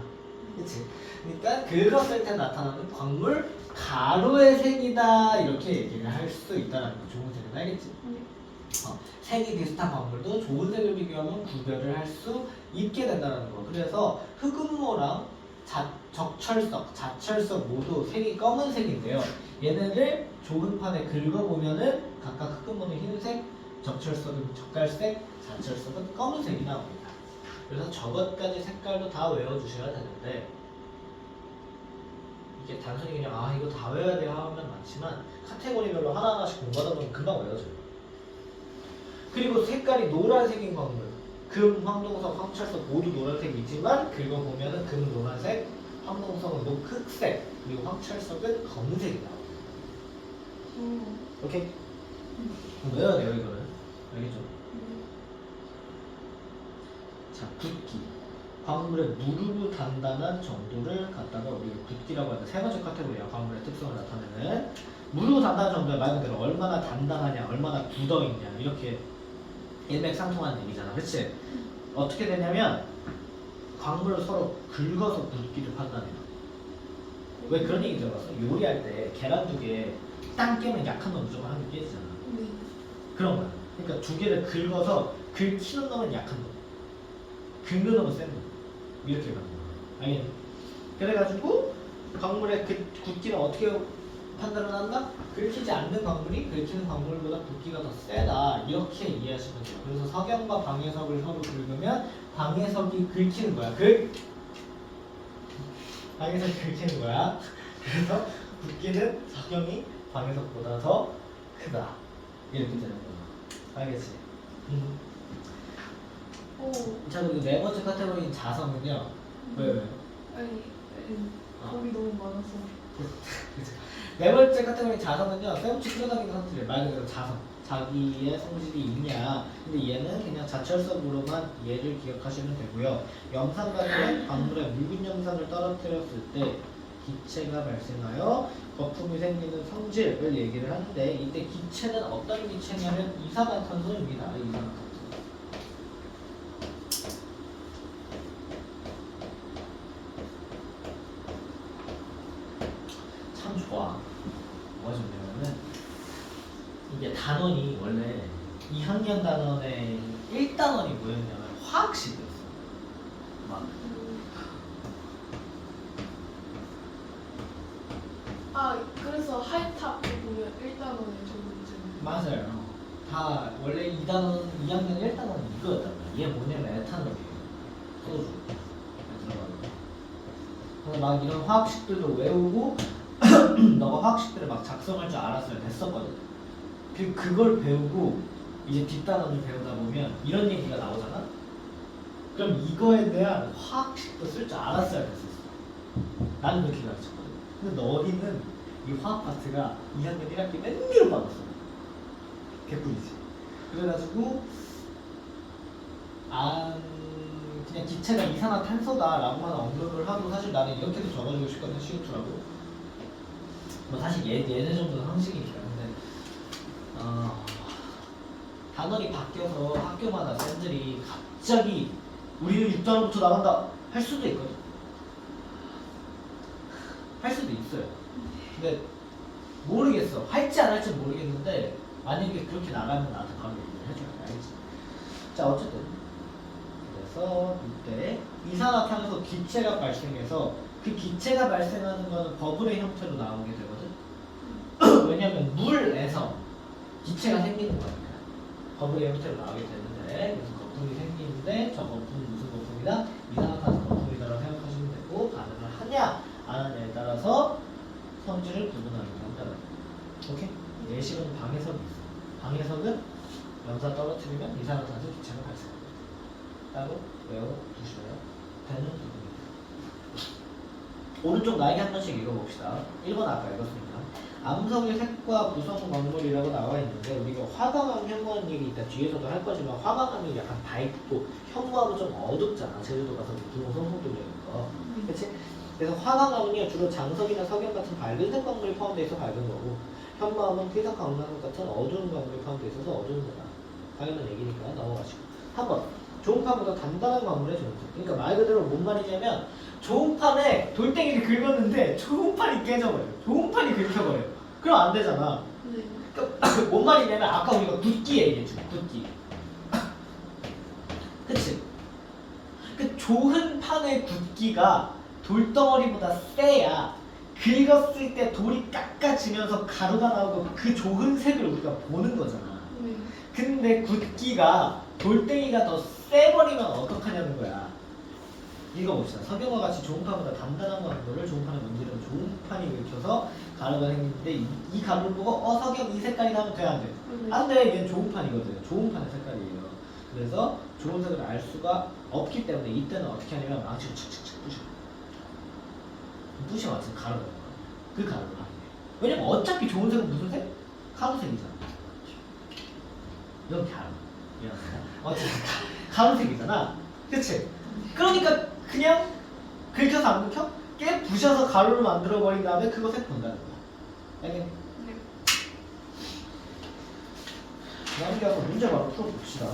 그치? 그러니까 긁었을 때 나타나는 광물 가루의 색이다 이렇게 얘기를 할 수 있다는 거. 좋은 색은 알겠지? 색이 비슷한 광물도 좋은 색을 비교하면 구별을 할 수 있게 된다는 거. 그래서 흑음모랑 적철석, 자철석 모두 색이 검은색인데요. 얘네를 좋은 판에 긁어보면은 각각 흑음모는 흰색, 적철석은 젓갈색, 자철석은 검은색이 나옵니다. 그래서 저것까지 색깔도 다 외워주셔야 되는데 이게 단순히 그냥 아 이거 다 외워야 돼요 하면 많지만 카테고리별로 하나하나씩 공부하다 보면 금방 외워져요. 그리고 색깔이 노란색인 광물 금, 황동석, 황철석 모두 노란색이지만 긁어보면은 금은 노란색, 황동석은 녹흑색, 그리고 황철석은 검은색이 나옵니다. 오케이? 그럼 외워야 돼요 이거는. 알겠죠? 자, 굵기. 광물의 무르르 단단한 정도를 갖다가 우리가 굵기라고 하는데 세 번째 카테고리야. 광물의 특성을 나타내는 무르르 단단한 정도의 말 그대로 얼마나 단단하냐, 얼마나 굳어있냐 이렇게 일맥상통하는 얘기잖아. 그치? 어떻게 되냐면 광물을 서로 긁어서 굵기를 판단해요. 왜 그런 얘기 들어봤어? 요리할 때 계란 두 개 땅 깨면 약한 놈 무조건 한 개 깨지잖아. 네. 그런 거야. 그러니까 두 개를 긁어서 긁히는 놈은 약한 놈, 긁는 놈은 센 놈. 이렇게 가는 거야. 알겠니? 그래가지고 광물의 그 굵기는 어떻게 판단을 한다? 긁히지 않는 광물이 긁히는 광물보다 굵기가 더 세다. 이렇게 이해하시면 돼요. 그래서 석영과 방해석을 서로 긁으면 방해석이 긁히는 거야. 방해석이 긁히는 거야. 그래서 굵기는 석영이 방해석보다 더 크다. 이렇게 되는 거야. 알겠지? 오. 자, 그리고 네 번째 카테고리인 자성은요. 왜? 아니, 겁이 너무 많아서. 네 번째 카테고리 자성은요. 세우치 끌어당기는 상태를 말 그대로 자성. 자기의 성질이 있냐. 근데 얘는 그냥 자철석으로만 얘를 기억하시면 되고요. 염산가루는 광물에 묽은 염산을 떨어뜨렸을 때 기체가 발생하여 거품이 생기는 성질을 얘기를 하는데 이때 기체는 어떤 기체냐면 이산화탄소입니다. 이산화탄소. 참 좋아. 뭐가 좋냐면은 이게 단원이 원래 2학년 단원의 1단원이 뭐였냐면 화학식이었어. 막 아, 그래서 하이탑 보면 1단원에 적용되잖아요. 맞아요. 다 원래 2단원 2학년 1단원은 이거였단 말이야. 얘 뭐냐면 에탄올이에요. 소주. 그래서 막 이런 화학식들도 외우고 너가 화학식들을 막 작성할 줄 알았어야 됐었거든. 그걸 배우고 이제 뒷단원을 배우다 보면 이런 얘기가 나오잖아. 그럼 이거에 대한 화학식도 쓸 줄 알았어야 됐었어. 나는 그렇게 가르쳤거든. 근데 너희는 이 화학 파트가 2학년 1학기 맨 위로 빠졌어. 개꿀이지. 그래가지고 그냥 기체가 이산화탄소다라고만 언급을 하고 사실 나는 이렇게도 적어주고 싶거든. CO2라고. 뭐 사실 얘네 정도는 상식이니까. 근데 단원이 바뀌어서 학교마다 쌤들이 갑자기 우리는 6단원부터 나간다 할 수도 있거든. 할 수도 있어요. 근데 모르겠어. 할지 안 할지 모르겠는데 만약에 그렇게 나가면 나한테 바로 얘기를 해줘야 돼. 알겠지? 자, 어쨌든 그래서 이때 이산화탄소 기체가 발생해서 그 기체가 발생하는 거는 버블의 형태로 나오게 되거든. 왜냐면 물에서 기체가 생기는 거니까 버블의 형태로 나오게 되는데, 그래서 거품이 생기는데 저 거품은 무슨 거품이다? 이산화탄소 거품이다라고 생각하시면 되고, 반응을 하냐 안 하냐에 따라서 성질을 구분하는 한다. 오케이? 예시로는 방해석이 있어. 방해석은 염산 떨어뜨리면 이산화탄소 기체가 발생합니다. 따로 외워두셔야 되는 부분입니다. 오른쪽 나에게 한 번씩 읽어봅시다. 1번 아까 읽었습니다. 암석의 색과 구성 광물이라고 나와 있는데 우리가 화강암 현무암 얘기 이따 뒤에서도 할 거지만 화강암이 약간 밝고 현무암은 좀 어둡잖아. 제주도 가서 구멍 송송 뚫리는 거. 그치? 그래서 화강암은요 주로 장석이나 석영 같은 밝은색 광물이 포함되어 있어 밝은 거고 현무암은 피석 강나석 같은 어두운 광물이 포함되어 있어서 어두운 거다. 당연한 얘기니까 넘어가시고. 한번 종판보다 단단한 광물의 존재. 그러니까 말 그대로 뭔 말이냐면 좋은 판에 돌덩이를 긁었는데 좋은 판이 깨져버려요. 좋은 판이 긁혀버려요. 그럼 안 되잖아. 네. 그러니까 뭔 말이냐면 아까 우리가 굳기 얘기했죠. 굳기. 그치? 그 좋은 판의 굳기가 돌덩어리보다 세야 긁었을 때 돌이 깎아지면서 가루가 나오고 그 좋은 색을 우리가 보는 거잖아. 네. 근데 굳기가 돌덩이가 더 세버리면 어떡하냐는 거야. 읽어봅시다. 석영과 같이 좋은 판보다 단단한 광물을 좋은 판에 문지르면 좋은 판이 긁혀서 가루가 생기는데 이 가루를 보고 석영 이 색깔이 나면 돼? 안 돼? 안 돼. 얘는 좋은 판이거든. 좋은 판의 색깔이에요. 그래서 좋은 색을 알 수가 없기 때문에 이때는 어떻게 하냐면 망치로 칙칙칙 부셔. 부셔 맞은 가루가 나는 거야. 그 가루를 하는 거야. 왜냐면 어차피 좋은 색은 무슨 색? 가루색이잖아. 이건 가루. 어차피 가루색이잖아. 그치? 그러니까 그냥 긁혀서 안 긁혀? 깨 부셔서 가루를 만들어버린 다음에 그거 색 본다는 거야. 알겠니? 네. 넘겨서 문제 바로 풀어봅시다.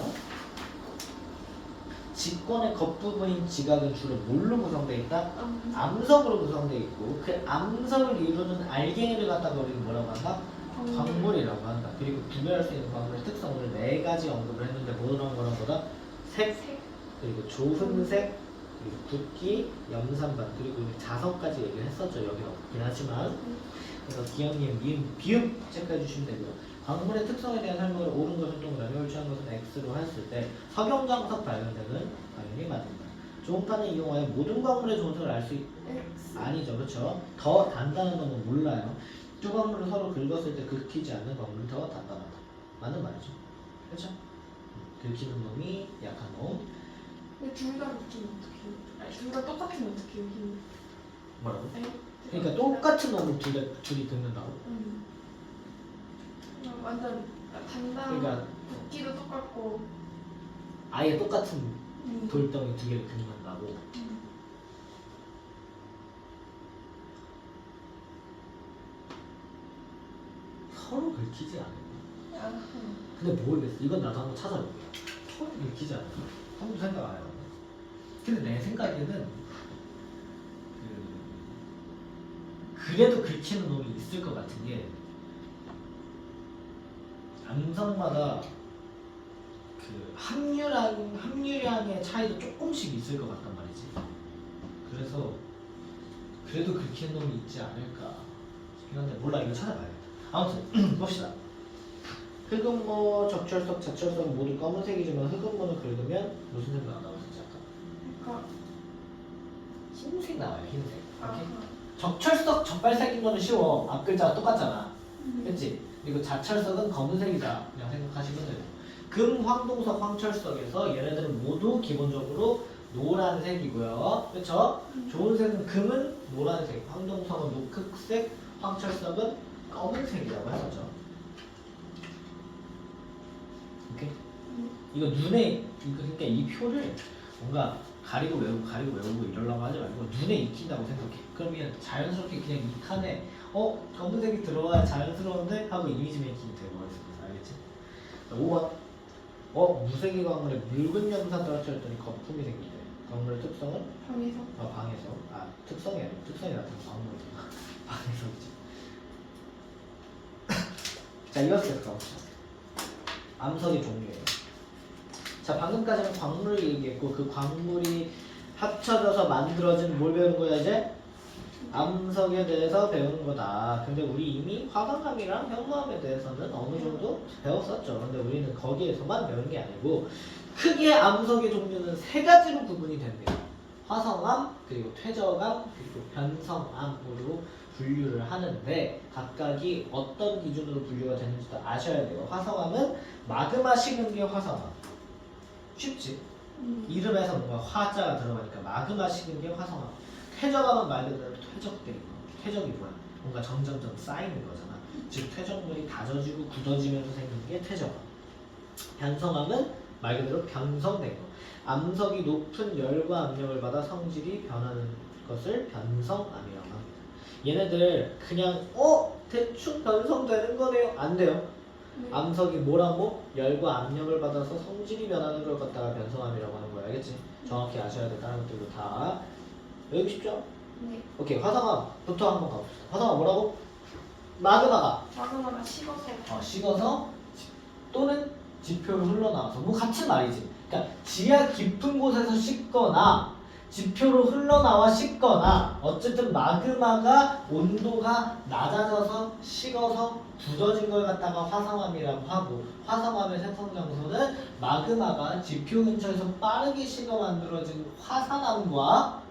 직권의 겉부분인 지각은 주로 뭘로 구성되어 있다? 암석으로 구성되어 있고 그 암석을 이루는 알갱이를 갖다가 우리는 뭐라고 한다? 광물이라고 한다. 그리고 구별할 수 있는 광물의 특성 오늘 4가지 언급을 했는데 뭐랑 뭐랑 뭐다? 색, 그리고 좁은색, 그리고 붓기, 염산반, 그리고 자석까지 얘기를 했었죠. 여기는 없긴 하지만 그래서 기억님, 미음, 비음 체크해 주시면 되고요. 광물의 특성에 대한 설명을 옳은 것은 동그라미, 옳지 않은 것은 X로 했을 때 석영광석 발견되는 당연히 맞습니다. 좋은 판을 이용하여 모든 광물의 존재를 알 수 아니죠. 그렇죠? 더 단단한 놈은 몰라요. 두 광물을 서로 긁었을 때 긁히지 않는 광물은 더 단단하다. 맞는 말이죠. 그렇죠? 긁히는 놈이 약한 놈. 근데 둘 다 긁히면 어떡해요? 아니 둘 다 똑같으면 어떡해요? 힘이? 뭐라고? 아니, 그러니까 똑같은 놈을 둘이 긁는다고? 완전 단단. 그러니까 붓기도 똑같고. 아예 똑같은 돌덩이 2개를 긁는다고? 서로 긁히지 않을까? 근데 모르겠어. 이건 나도 한번 찾아볼게. 서로 긁히지 않을까? 한번 생각 안 해봤네. 근데 내 생각에는 그래도 긁히는 놈이 있을 것 같은 게 암석마다 그 함유량의 차이도 조금씩 있을 것 같단 말이지. 그래서 그래도 긁히는 놈이 있지 않을까 싶긴 한데 몰라. 이거 찾아봐야겠다. 아무튼 봅시다. 흑은모, 적철석, 자철석은 모두 검은색이지만 흑은모는 긁으면 무슨 색이 나오는지 아까? 그러니까. 흰색 나와요. 흰색. 이렇게. 아하. 적철석 적발색인 거는 쉬워. 앞 글자가 똑같잖아. 그치? 그리고 자철석은 검은색이다. 그냥 생각하시면 돼요. 금, 황동석, 황철석에서 얘네들은 모두 기본적으로 노란색이고요. 그쵸? 좋은 색은 금은 노란색, 황동석은 녹흑색, 황철석은 검은색이라고 해보죠. 오케이? 이거 눈에, 그러니까 이 표를 뭔가 가리고 외우고 이러려고 하지 말고 눈에 익힌다고 생각해. 그러면 자연스럽게 그냥 이 칸에 검은색이 들어와야 자연스러운데 하고 이미지 메이킹이 되어버렸어. 알겠지? 5번 무색의 광물에 묽은 염산 떨어뜨렸더니 거품이 생긴대. 광물의 특성은? 방에서. 방에서. 특성이 아니고 특성이 나타나는 광물이구나. 방에서지. 자, 이어서 가봅시다. 암석의 종류예요. 자, 방금까지는 광물을 얘기했고 그 광물이 합쳐져서 만들어진 뭘 배우는 거야 이제? 암석에 대해서 배우는 거다. 근데 우리 이미 화강암이랑 현무암에 대해서는 어느 정도 배웠었죠. 근데 우리는 거기에서만 배운 게 아니고 크게 암석의 종류는 3가지로 구분이 됩니다. 화성암, 그리고 퇴적암, 그리고 변성암으로 분류를 하는데 각각이 어떤 기준으로 분류가 되는지도 아셔야 돼요. 화성암은 마그마 식은계 화성암. 쉽지? 이름에서 뭔가 화자가 들어가니까 마그마 식은계 화성암. 퇴적암은 말 그대로 퇴적들인 거. 퇴적이 뭐야? 뭔가 점점점 쌓이는 거잖아. 즉 퇴적물이 다져지고 굳어지면서 생기는 게 퇴적암. 변성암은 말 그대로 변성된 거. 암석이 높은 열과 압력을 받아 성질이 변하는 것을 변성암이라고 합니다. 얘네들 그냥 대충 변성되는 거네요. 안 돼요. 네. 암석이 뭐라고? 열과 압력을 받아서 성질이 변하는 걸 갖다가 변성암이라고 하는 거야. 알겠지? 정확히 아셔야 돼. 다른 것들도 다. 외우기 쉽죠? 네. 오케이. 화성암부터 한번 가봅시다. 화성암 뭐라고? 마그마가 마그마가 식어서 식어서 또는 지표로 흘러나와서 뭐 같은 말이지. 그러니까 지하 깊은 곳에서 식거나 지표로 흘러나와 식거나 어쨌든 마그마가 온도가 낮아져서 식어서 굳어진 걸 갖다가 화성암이라고 하고, 화성암의 생성 장소는 마그마가 지표 근처에서 빠르게 식어 만들어진 화산암과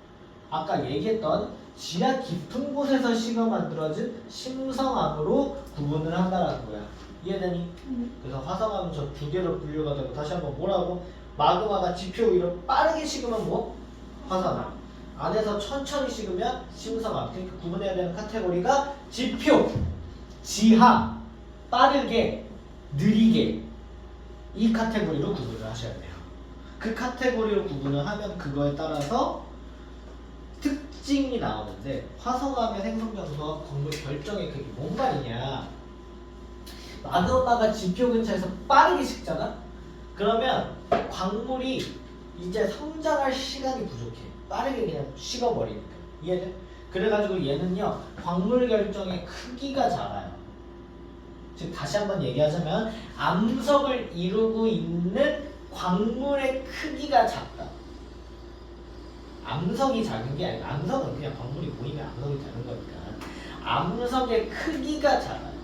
아까 얘기했던 지하 깊은 곳에서 식어 만들어진 심성암으로 구분을 한다라는 거야. 이해되니? 그래서 화성암은 저 두 개로 분류가 되고, 다시 한번 뭐라고? 마그마가 지표 위로 빠르게 식으면 뭐? 화산암. 안에서 천천히 식으면 심성암. 그러니까 구분해야 되는 카테고리가 지표, 지하, 빠르게, 느리게, 이 카테고리로 구분을 하셔야 돼요. 그 카테고리로 구분을 하면 그거에 따라서 특징이 나오는데, 화성암의 생성 장소와 광물 결정의 크기 뭔 말이냐? 마그마가 지표 근처에서 빠르게 식잖아? 그러면 광물이 이제 성장할 시간이 부족해. 빠르게 그냥 식어버리니까. 이해돼? 그래가지고 얘는요, 광물 결정의 크기가 작아요. 즉 다시 한번 얘기하자면 암석을 이루고 있는 광물의 크기가 작다. 암석이 작은 게 아니라, 암석은 그냥 광물이 모이면 암석이 작은 거니까 암석의 크기가 작아요.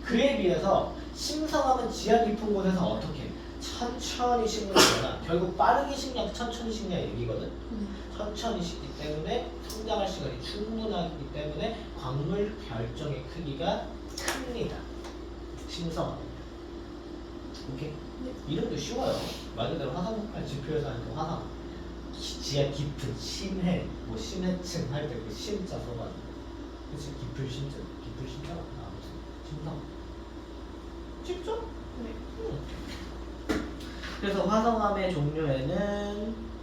그에 비해서 심성암은 지하 깊은 곳에서 어떻게 천천히 식는 거잖아. 결국 빠르게 식냐 천천히 식냐 얘기거든. 천천히 식기 때문에 성장할 시간이 충분하기 때문에 광물 결정의 크기가 큽니다. 심성암. 오케이? 네. 이름도 쉬워요. 말 그대로 화성폭발 지표에서 하는 그 화성. 지하 깊은 심해, 뭐 심해층 할 때 그 심자 써가지고. 그치? 깊은 심자, 깊은 심자가 아무튼 심성. 쉽죠? 네. 그래서 화성암의 종류에는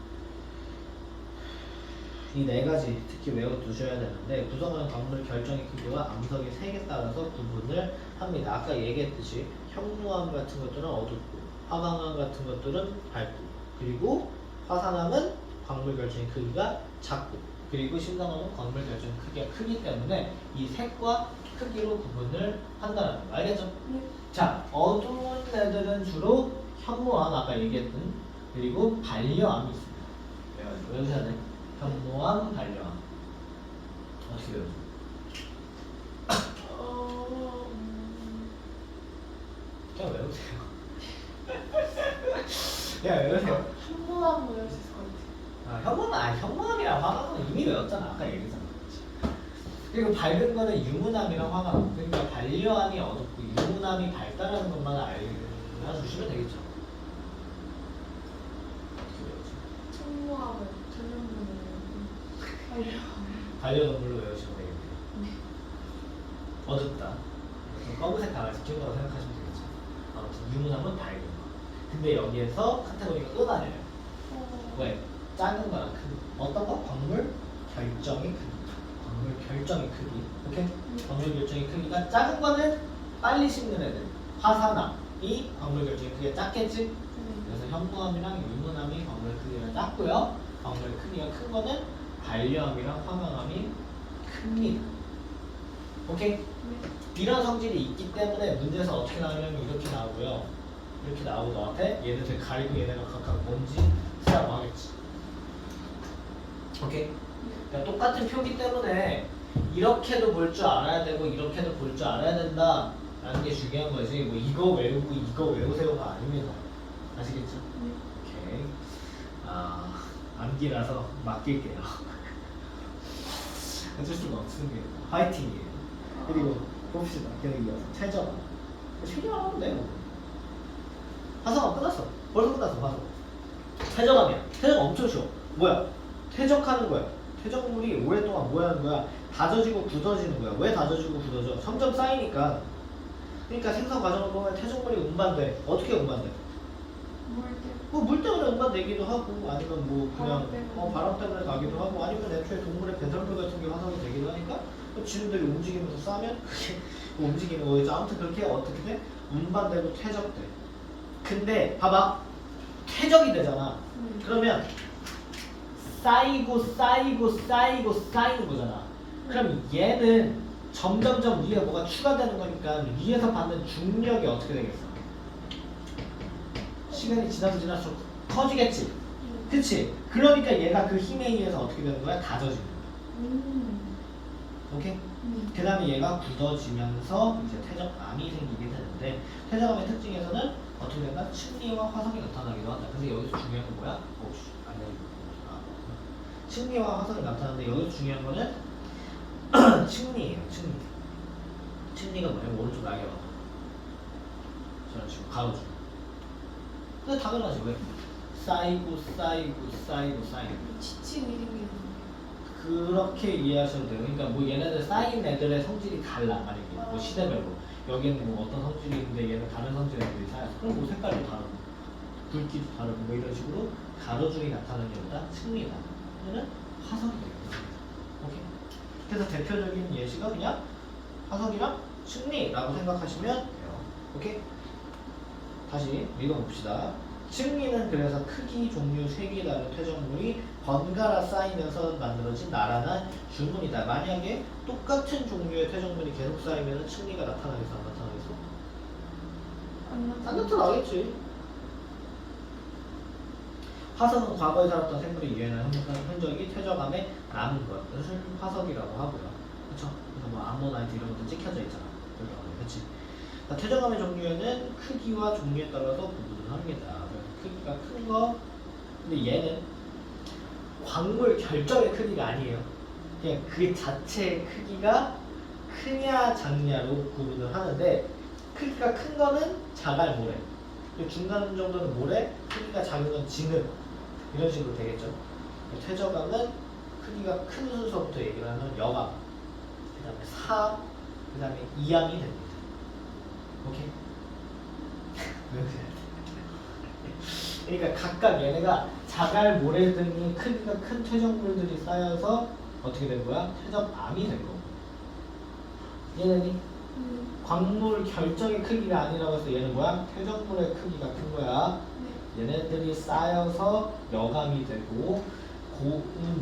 이 네 가지 특히 외워두셔야 되는데, 구성하는 광물 결정의 크기와 암석의 색에 따라서 구분을 합니다. 아까 얘기했듯이 현무암 같은 것들은 어둡고, 화강암 같은 것들은 밝고, 그리고 화산암은 광물 결정의 크기가 작고, 그리고 심성암은 광물 결정의 크기가 크기 때문에 이 색과 크기로 구분을 한다는 거. 알겠죠? 네. 자, 어두운 애들은 주로 현무암, 아까 얘기했던, 그리고 반려암이 있습니다. 외우셔야 돼. 현무암, 반려암. 어떻게 외우죠? 그냥 외우세요. 그냥 외우세요. 현무암 외울 수 있을 것 같아요. 현무암이랑 화강암은 이미 외웠잖아. 아까 얘기했잖아. 그리고 밝은 거는 유문암이랑 화강암. 그러니까 반려암이 어둡고 유문암이 밝다라는 것만 알려주시면 되겠죠. 현무암을 전용문을 반려동물로 외우시면 되겠네요. 어둡다. 검은색 강아지 키운다고 생각하시면 되겠죠. 아무튼 유문암은 밝은 거. 근데 여기에서 카테고리가 또 나뉘어요. 왜? 작은 거랑 큰 거. 어떤 거? 광물 결정의 크기. 광물 결정의 크기. 오케이? 광물 결정의 크기가 작은 거는 빨리 식는 애들. 화산암이 광물 결정의 크기가 작겠지? 그래서 현무암이랑 유문암이 광물 크기가 작고요. 광물 크기가 큰 거는 반려암이랑 화강암이 큽니다. 오케이? 이런 성질이 있기 때문에 문제에서 어떻게 나오냐면 이렇게 나오고요. 이렇게 나오고 너한테 얘네들 가리고 얘네가 각각 뭔지 쓰라고 하겠지. 오케이? 그러니까 똑같은 표기 때문에 이렇게도 볼 줄 알아야 되고 이렇게도 볼 줄 알아야 된다 라는 게 중요한 거지. 뭐 이거 외우고 이거 외우세요가 아닙니다. 아시겠죠? 오케이. 암기라서 맡길게요. 어쩔 수가 없습니다. 화이팅이에요. 그리고 봅시다. 계속 이어서 최저가. 최저가 하면 돼요. 화성암 끝났어. 벌써 끝났어. 화성. 퇴적암이야. 퇴적 엄청 쉬워. 뭐야? 퇴적하는 거야. 퇴적물이 오랫동안 뭐 하는 거야? 다져지고 굳어지는 거야. 왜 다져지고 굳어져? 점점 쌓이니까. 그러니까 생성 과정을 보면 퇴적물이 운반돼. 어떻게 운반돼? 물 때문에. 뭐 물 때문에 운반되기도 하고 아니면 뭐 그냥 바람 때문에. 바람 때문에 가기도 하고 아니면 애초에 동물의 배설물 같은 게 화석이 되기도 하니까 그 지름들이 움직이면서 싸면 그게 움직이는 거겠죠. 아무튼 그렇게 어떻게 돼? 운반되고 퇴적돼. 근데 봐봐. 퇴적이 되잖아. 그러면 쌓이고 쌓이고 쌓이고 쌓이는 거잖아. 그럼 얘는 점점점 위에 뭐가 추가되는 거니까 위에서 받는 중력이 어떻게 되겠어? 시간이 지날수록 커지겠지. 그치? 그러니까 얘가 그 힘에 의해서 어떻게 되는 거야? 다져지는 거야. 오케이? 그 다음에 얘가 굳어지면서 이제 퇴적암이 생기게 되는데 퇴적암의 특징에서는 어떻게 된다? 층리와 화석이 나타나기도 한다. 근데 여기서 중요한 건 뭐야? 층리와 화석이 나타나는데 여기서 중요한 거는 층리예요. 층리. 층리가 뭐냐면 오른쪽 날개 봐. 저런 식으로 가로줄. 근데 당연하지. 왜? 쌓이고 쌓이고 쌓이고 쌓이고 지층이 생기는 그렇게 이해하셔도 돼요. 그러니까 뭐 얘네들 쌓인 애들의 성질이 달라. 만약에 뭐 시대별로 여기는 뭐 어떤 성질이 있는데 얘는 다른 성질의 애들이 쌓여서 그럼 뭐 색깔도 다르고 굵기도 다르고 뭐 이런 식으로 가로줄이 나타나는 게보다 층리다. 얘는 화석이 되겠습니다. 오케이. 그래서 대표적인 예시가 그냥 화석이랑 층리라고 생각하시면 돼요. 오케이. 다시 읽어봅시다. 층리는 그래서 크기, 종류, 색이 다른 퇴적물이 번갈아 쌓이면서 만들어진 나란한 주문이다. 만약에 똑같은 종류의 퇴적물이 계속 쌓이면 층리가 나타나겠어? 안 나타나겠어? 안 나타나겠지. 화석은 과거에 살았던 생물이 유해한 흔적이 퇴적암에 남은 것을 화석이라고 하고요. 그렇죠? 그래서 뭐 암모나이트 이런 것도 찍혀져 있잖아. 그렇지? 퇴적암의 종류에는 크기와 종류에 따라서 구분을 합니다. 크기가 큰 거, 근데 얘는 광물 결정의 크기가 아니에요. 그냥 그 자체의 크기가 크냐 작냐로 구분을 하는데 크기가 큰 거는 자갈 모래, 중간 정도는 모래, 크기가 작은 건 진흙 이런 식으로 되겠죠. 퇴적암은 크기가 큰 순서부터 얘기를 하면 여암, 그 다음에 사암, 그 다음에 이암이 됩니다. 오케이? 그러니까 각각 얘네가 자갈, 모래 등이 크기가 큰 퇴적물들이 쌓여서 어떻게 된 거야? 퇴적암이 된 거고. 얘네는 광물 결정의 크기가 아니라고 해서 얘는 뭐야? 퇴적물의 크기가 큰 거야. 얘네들이 쌓여서 여감이 되고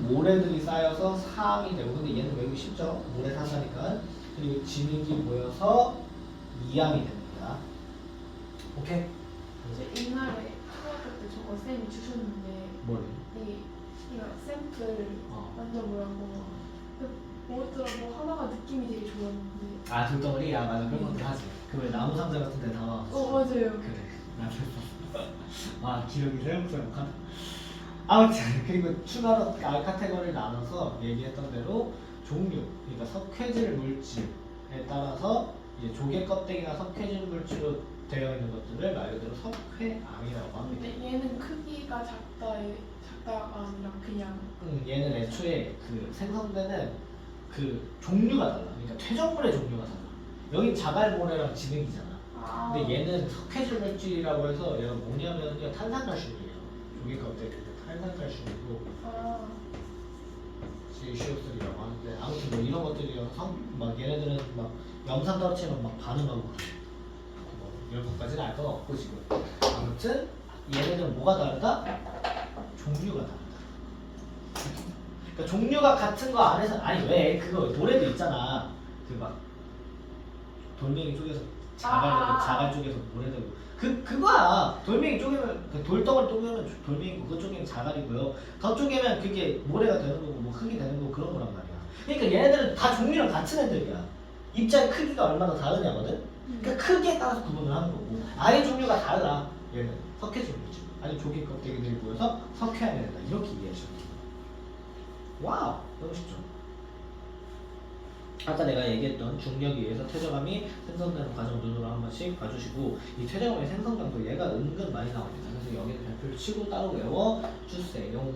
모래들이 쌓여서 사암이 되고. 근데 얘는 외우기 쉽죠? 모래 사사니까. 그리고 진흙이 모여서 이암이 됩니다. 오케이? 이제 옛날에 초등학교 때 저거 쌤이 주셨는데 뭐를? 이거 샘플 만져보라고 뭐였더라고 하나가 느낌이 되게 좋았는데 아 돌덩어리? 아 맞아 그런 것들 하지. 그 왜 나무 상자 같은 데 담아놨어. 맞아요. 그래 나도 했었어. 아 기록이 새록새록하다. 아무튼 그리고 추가로 카테고리를 나눠서 얘기했던 대로 종류, 그러니까 석회질 물질에 따라서 이제 조개 껍데기나 석회질 물질로 되어 있는 것들을 말 그대로 석회암이라고 합니다. 근데 얘는 크기가 작다가 아니라 그냥 얘는 애초에 그 생성되는 그 종류가 달라. 그러니까 퇴적물의 종류가 달라. 여긴 자갈모래랑 진흙이잖아. 근데 얘는 석회질 물질이라고 해서 얘가 뭐냐면 탄산칼슘이에요. 조개 껍데기 탄산칼슘이고 CaCO3라고 하는데 아무튼 뭐 이런 것들이 막 얘네들은 막 염산 떨어치면 막 반응하고 뭐 이런 것까지는 알 건 없고 지금. 아무튼 얘네들은 뭐가 다르다? 종류가 다르다. 그러니까 종류가 같은 거 안에서 아니 왜 그거 노래도 있잖아. 그 막 돌멩이 쪽에서 자갈 쪽에서 모래되고 그거야. 돌멩이 쪼개면 그 돌덩어리 쪼개면 돌멩이고 그거 쪼개면 자갈이고요. 더 쪼개면 그게 모래가 되는 거고 뭐 흙이 되는 거고 그런 거란 말이야. 그러니까 얘네들은 다 종류랑 같은 애들이야. 입자의 크기가 얼마나 다르냐거든. 그러니까 크기에 따라서 구분을 하는 거고 아예 종류가 달라. 얘는 석회질 물질 아니 조개 껍데기들이 모여서 석회암이 된다. 이렇게 이해하시면 돼요. 와우 너무 쉽죠. 아까 내가 얘기했던 중력에 의해서 퇴적암이 생성되는 과정 눈으로 한 번씩 봐주시고 이 퇴적암의 생성 장소 얘가 은근 많이 나옵니다. 그래서 여기는 별표를 치고 따로 외워주세요.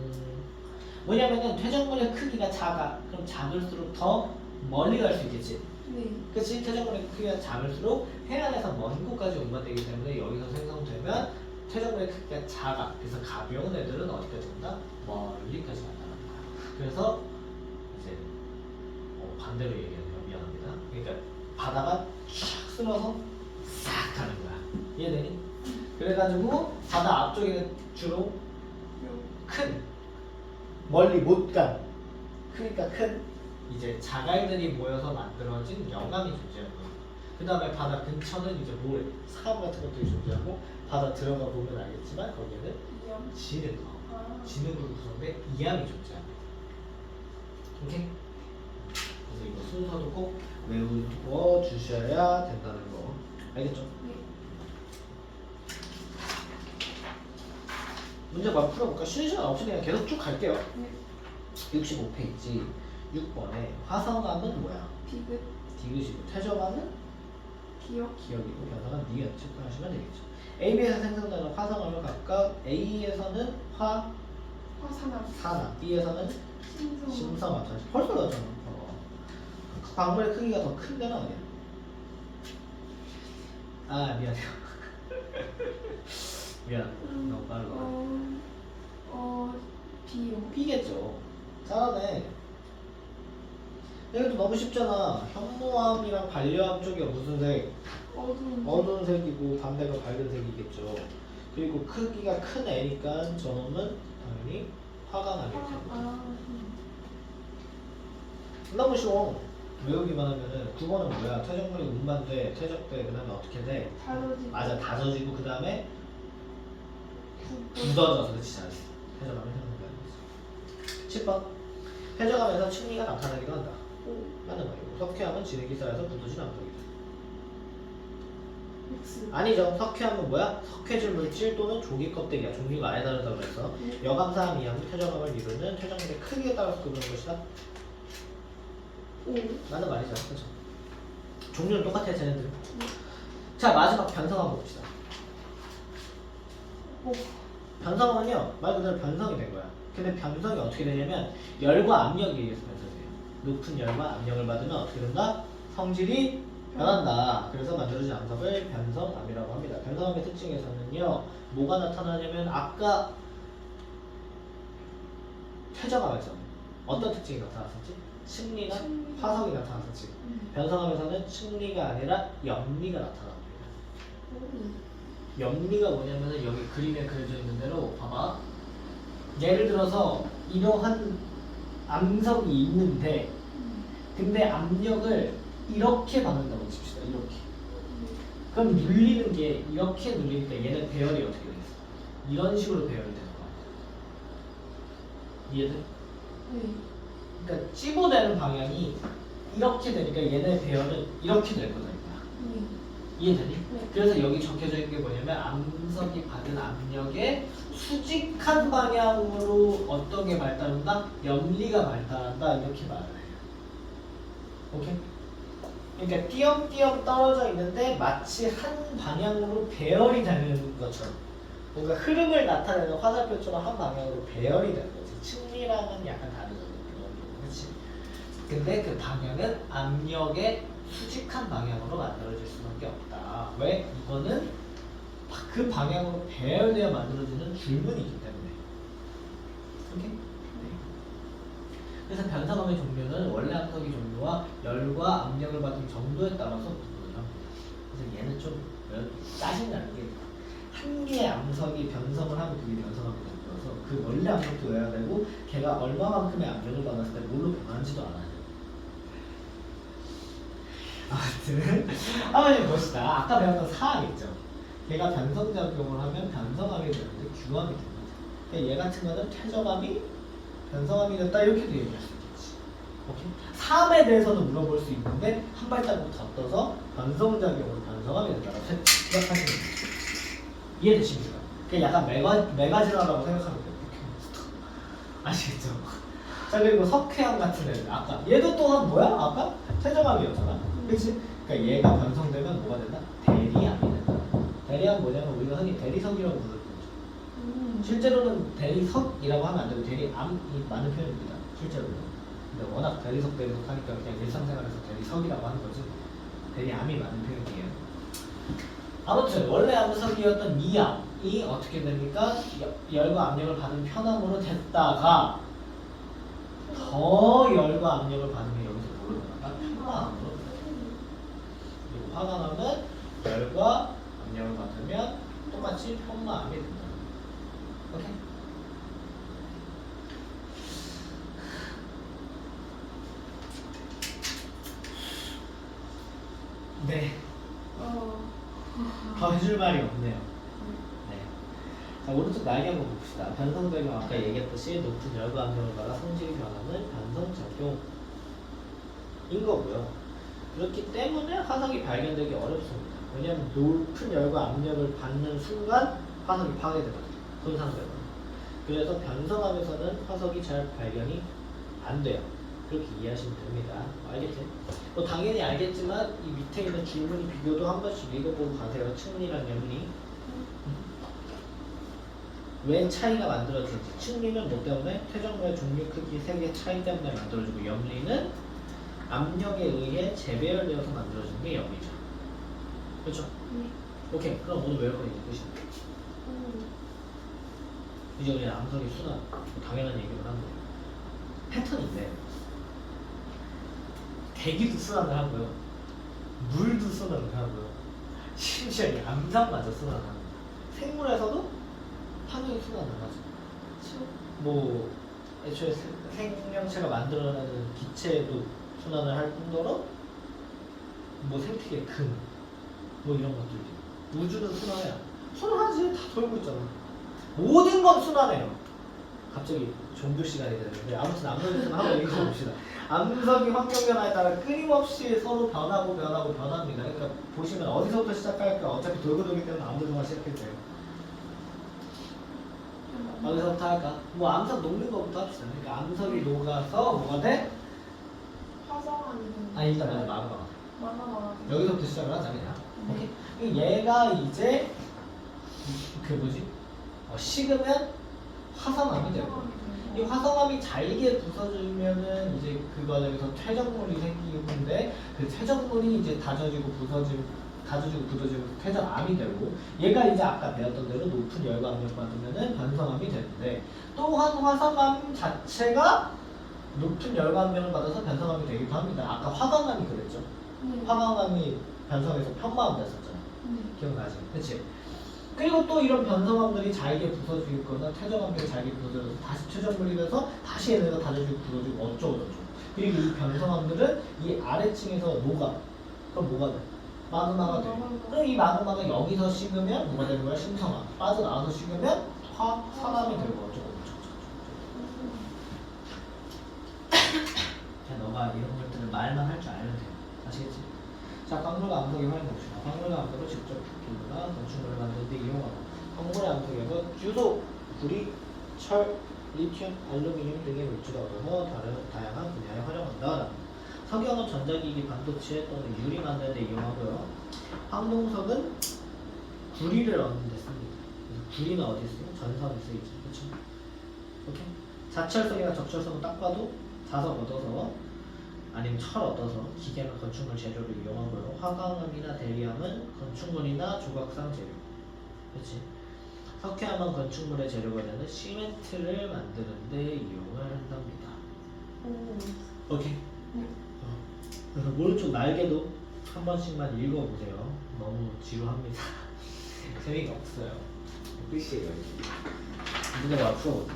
뭐냐면은 퇴적물의 크기가 작아. 그럼 작을수록 더 멀리 갈 수 있겠지. 네. 그치? 최저거리 크기가 작을수록 해안에서 먼 곳까지 운반되기 때문에 여기서 생성되면 최저거리 크기가 작아. 그래서 가벼운 애들은 어디까지 온다? 멀리까지 간다는 거야. 그래서 이제 반대로 얘기하네요. 미안합니다. 그러니까 바다가 쫙 쓸어서 싹 가는 거야. 이해되니? 그래가지고 바다 앞쪽에는 주로 큰, 멀리 못 간, 크니까 큰 이제 자갈들이 모여서 만들어진 영암이 존재하는 거예요. 그 다음에 바다 근처는 이제 모래, 사암 같은 것들이 존재하고 바다 들어가 보면 알겠지만 거기에는 이요. 진흙, 아. 진흙으로 구성된 이암이 존재합니다. 오케이? 그래서 이거 순서도 꼭 외워 주셔야 된다는 거. 알겠죠? 네. 문제 막 풀어볼까? 쉬는 시간 없이 그냥 계속 쭉 갈게요. 네. 65페이지 6번에 화성암은 뭐야? 디귿. 디귿이고 퇴적암은 기억. 기억이고 변화가 니은 체크하시면 되겠죠. AB에서 생성되는 화성암을 각각 A에서는 화산암. 산암, B에서는 신성. 심성암. 벌써 나왔잖아. 그 광물의 크기가 더 큰 데는 어디야? 아 미안해요. 미안. 너무 빠르다. 비요. B겠죠. 잘하네. 이것도 너무 쉽잖아. 현무암이랑 반려암 쪽이 무슨 색? 어두운. 어두운 색이고 반대가 밝은 색이겠죠. 그리고 크기가 큰 애니까 저놈은 당연히 화가 나겠죠. 너무 쉬워. 외우기만 하면은 9번은 뭐야? 퇴적물이 운반돼, 퇴적돼, 그 다음에 어떻게 돼? 다져지고. 맞아, 다져지고 그 다음에 굳어져서. 그렇지, 잘했어. 퇴적함이 생성되는 거지. 10번 퇴적함에서 층리가 나타나기도 한다. 맞는 말이고 석회암은 진흙이 쌓여서 굳어진 암석이다. X. 아니죠. 석회암은 뭐야? 석회질 물질 또는 조개 껍데기야. 종류가 아예 다르다고 그랬어. 여감사암, 이암은 퇴적암을 이루는 퇴적물의 크기에 따라서 구분하는 것이다. 오. 맞는 말이죠. 그렇죠. 종류는 똑같아, 쟤네들. 자, 마지막 변성암 봅시다. 오. 변성암은요, 말 그대로 변성이 된 거야. 근데 변성이 어떻게 되냐면 열과 압력에 의해서 변성돼요. 높은 열과 압력을 받으면 어떻게 된다? 성질이 변한다. 그래서 만들어진 암석을 변성암이라고 합니다. 변성암의 특징에서는요, 뭐가 나타나냐면 아까 퇴적암에서 어떤 특징이 나타났었지? 층리나 화석이 나타났었지. 변성암에서는 층리가 아니라 염리가 나타납니다. 염리가 뭐냐면은 여기 그림에 그려져 있는 대로 봐봐. 예를 들어서 이러한 암석이 있는데 근데 압력을 이렇게 받는다고 칩시다. 이렇게. 그럼 눌리는 게 이렇게 눌리니까 얘는 배열이 어떻게 되겠어? 이런 식으로 배열이 되는 거야. 이해돼? 네. 그러니까 찝어대는 방향이 이렇게 되니까 얘네 배열은 이렇게 될 거다. 네. 이해되니? 네. 그래서 여기 적혀져 있는 게 뭐냐면 암석이 받은 압력에 수직한 방향으로 어떤 게 발달한다? 염리가 발달한다. 이렇게 말을 해요. 오케이? 그러니까 띄엄띄엄 떨어져 있는데 마치 한 방향으로 배열이 되는 것처럼 뭔가 흐름을 나타내는 화살표처럼 한 방향으로 배열이 되는 거지. 층리랑은 약간 다르죠. 그렇지? 근데 그 방향은 압력의 수직한 방향으로 만들어질 수밖에 없다. 왜? 이거는 그 방향으로 배열되어 만들어지는 줄무늬이기 때문에. 오케이? 네. 그래서 변성암의 종류는 원래 암석의 종류와 열과 압력을 받은 정도에 따라서 구분을 합니다. 그래서 얘는 좀 짜증나는 게 한 개의 암석이 변성을 하면 그게 변성암이 되어서 그 원래 암석도 외워야 되고 걔가 얼마만큼의 압력을 받았을 때 뭘로 변하는지도 알아야 돼요. 아무튼 한번 봅시다. 아까 배웠던 사암 있죠. 걔가 변성작용을 하면 변성암이 되는데 규암이 됩니다. 그러니까 얘 같은 거는 퇴적암이 변성암이 됐다 이렇게도 얘기할 수 있겠지. 오케이? 사암에 대해서는 물어볼 수 있는데 한 발자국 더 떠서 변성작용으로 변성암이 된다고 생각하시면 돼요. 이해되십니까? 그게 약간 메가지라라고 생각하면 돼요. 아시겠죠? 자 그리고 석회암 같은 애들 아까 얘도 또한 뭐야? 아까 퇴적암이었잖아. 그치? 그러니까 얘가 변성되면 뭐가 된다? 대리암이 된다. 대리암 뭐냐면 우리가 흔히 대리석이라고 부르는 거죠. 실제로는 대리석이라고 하면 안 되고 대리암이 많은 표현입니다. 실제로는. 근데 워낙 대리석 하니까 그냥 일상생활에서 대리석이라고 하는 거지. 대리암이 많은 표현이에요. 아무튼 원래 암석이었던 이 암이 어떻게 됩니까? 열과 압력을 받은 편암으로 됐다가 더 열과 압력을 받으면 여기서 뭐로 변할까? 편암으로. 그리고 화강암은 열과 압력을 받으면 똑같이 편마암이 된다. 오케이? 네. 더 해줄 말이 없네요. 네. 자, 오른쪽 날개 한번 봅시다. 변성작용 아까 얘기했듯이 높은 열과 압력을 받아 성질이 변하는 변성작용인 거고요. 그렇기 때문에 화석이 발견되기 어렵습니다. 왜냐하면 높은 열과 압력을 받는 순간 화석이 파괴되거든요. 손상되거든요. 그래서 변성암에서는 화석이 잘 발견이 안 돼요. 그렇게 이해하시면 됩니다. 알겠지? 뭐 당연히 알겠지만 이 밑에 있는 질문이 비교도 한 번씩 읽어보고 가세요. 층리랑 염리. 왜 차이가 만들어지는지. 층리는 뭐 때문에? 퇴적물의 종류, 크기, 색의 차이 때문에 만들어지고, 염리는 압력에 의해 재배열되어서 만들어지는 게 염리죠. 그렇죠? 오케이. 그럼 오늘 외울 건 이제 끝이야. 이제 우리는 암석의 순환, 당연한 얘기를 하는 거예요. 패턴인데 대기도 순환을 하고요, 물도 순환을 하고요, 심지어 이 암석마저 순환을 합니다. 생물에서도 당연히 순환을 하죠. 뭐 애초에 생명체가 만들어내는 기체도 순환을 할 뿐더러 뭐 생태계 금, 뭐 이런 것들도 우주는 순환해요. 순환하지. 다 돌고 있잖아. 모든 건 순환해요. 갑자기 종교 시간이 되는데 아무튼 암석에서는 한번 얘기해 봅시다. 암석이 환경 변화에 따라 끊임없이 서로 변합니다. 그러니까 보시면 어디서부터 시작할까? 어차피 돌고 돌기 때문에 암석만 시작해도 돼요. 어디서부터 할까? 뭐 암석 녹는 거부터 합시다. 그러니까 암석이 녹아서 뭐가 돼? 화성암이 아니 일단 먼저 마그마. 여기서부터 시작을 하자 그냥. 오케이. 얘가 이제 그 뭐지? 식으면 화성암이 되고, 이 화성암이 잘게 부서지면은 이제 그 과정에서 퇴적물이 생기는데 그 퇴적물이 이제 다져지고 부서지고 퇴적암이 되고, 얘가 이제 아까 배웠던 대로 높은 열과 압력 받으면은 변성암이 되는데, 또한 화성암 자체가 높은 열과 압력을 받아서 변성암이 되기도 합니다. 아까 화강암이 그랬죠. 화강암이 변성해서 편마암 됐었잖아. 기억나지? 그치? 그리고 또 이런 변성암들이 잘게 부서지거나 퇴적암들이 잘게 부서져서 다시 퇴적물이 돼서 다시 얘네가 다져지고 부서지고 어쩌고저쩌고. 그리고 이 변성암들은 이 아래층에서 녹아. 그럼 뭐가 돼? 마그마가 돼. 그럼 이 마그마가 여기서 식으면 뭐가 되는 거야? 심성암. 빠져나와서 식으면 화산암이 되고 어쩌고저쩌고. 그냥 너가 이런 것들을 말만 할 줄 알면 돼. 아시겠지? 자, 광물과 암석의 활용 봅시다. 광물과 암석을 직접 기부나 건축물을 만들 때 이용하고, 광물의 암석에서 주소, 구리, 철, 리튬, 알루미늄 등의 물질을 얻어서 다양한 분야에 활용한다. 석영은 전자기기, 반도체 또는 유리 만드는 데 이용하고요. 황동석은 구리를 얻는 데 씁니다. 그래서 구리는 어디 쓰면 전선에 쓰이죠. 그렇죠? 오케이? 자철석이나 적철석은 딱 봐도 자석 얻어서 아니면 철 얻어서 기계나 건축물 재료를 이용하고요. 화강암이나 대리암은 건축물이나 조각상 재료. 그렇지? 석회암은 건축물의 재료가 되는 시멘트를 만드는 데 이용을 한답니다. 오케이? 그래서 오른쪽 날개도 한 번씩만 읽어보세요. 너무 지루합니다. 재미가 없어요. 끝이에요. 문제가 앞으로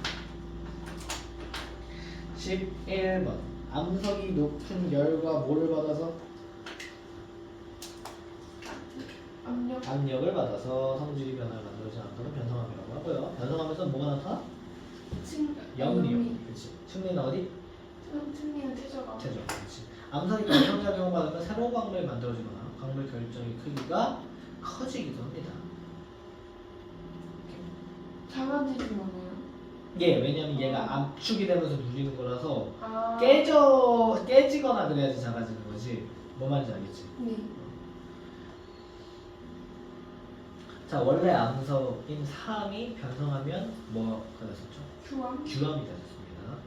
11번. 암석이 높은 열과 뭐를 받아서? 압력을 받아서 성질이 변화를 만들지 않도록 변성암이라고 하고요. 변성암에서 뭐가 나타나? 염리요. 그렇지. 층리는 어디? 층리는 퇴적암. 퇴적. 그렇지. 암석이 변성작용을 받으면 새로운 광물이 만들어지거나 광물 결정의 크기가 커지기도 합니다. 작아지진 않아요. 예, 왜냐면 얘가 압축이 되면서 눌리는 거라서 깨지거나 그래야지 작아지는 거지. 뭐 말인지 알겠지? 네. 자, 원래 암석인 삼이 변성하면 뭐가 됐었죠? 주암. 주암이 됐습니다.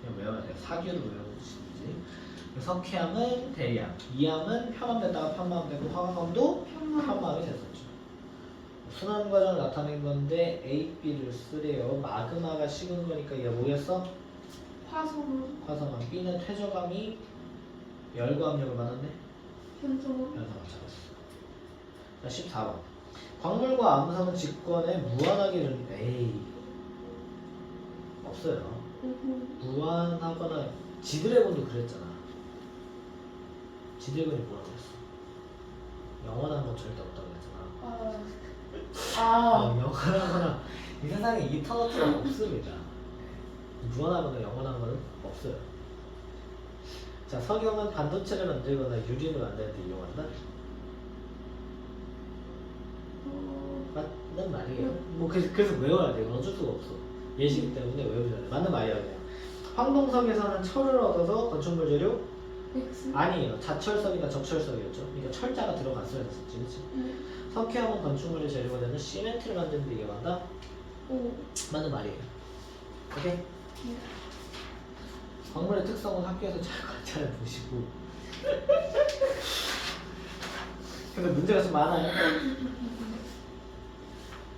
그냥 외워야 돼요. 사규를 외워주시든지. 석회암은 대리암, 이암은 편암됐다가 편마암되고 화강암도 편마암이 됐었죠. 순환 과정을 나타낸 건데 A, B를 쓰래요. 마그마가 식은 거니까 얘가 뭐겠어? 화성은 화성암. B는 퇴적암이 열과 압력을 받았네. 현성은 현상을 잡았어. 자 14번. 광물과 암석은 직권에 무한하게 준 에이 없어요. 무한하거나 지드래곤도 그랬잖아. 지드래곤이 뭐라고 그랬어? 영원한 건 절대 없다고 그랬잖아. 영원하거나 이 세상에 이터너트가 없습니다. 무한하거나 영원한 거는 없어요. 자 석영은 반도체를 만들거나 유리를 만들 때 이용한다. 맞는 말이에요. 뭐 그래서 외워야 돼. 어쩔 수가 없어. 예시기 때문에 외우셔야 돼. 맞는 말이야 그냥. 황동석에서는 철을 얻어서 건축물 재료 X 아니에요. 자철석이나 적철석이었죠. 그러니까 철자가 들어갔어야 됐었지, 그렇지? 석회암은 건축물의 재료가 되는 시멘트를 만드는 데 이용한다. 오 맞는 말이에요. 오케이? 광물의 특성은 학교에서 잘 관찰해 보시고. 근데 문제가 좀 많아요.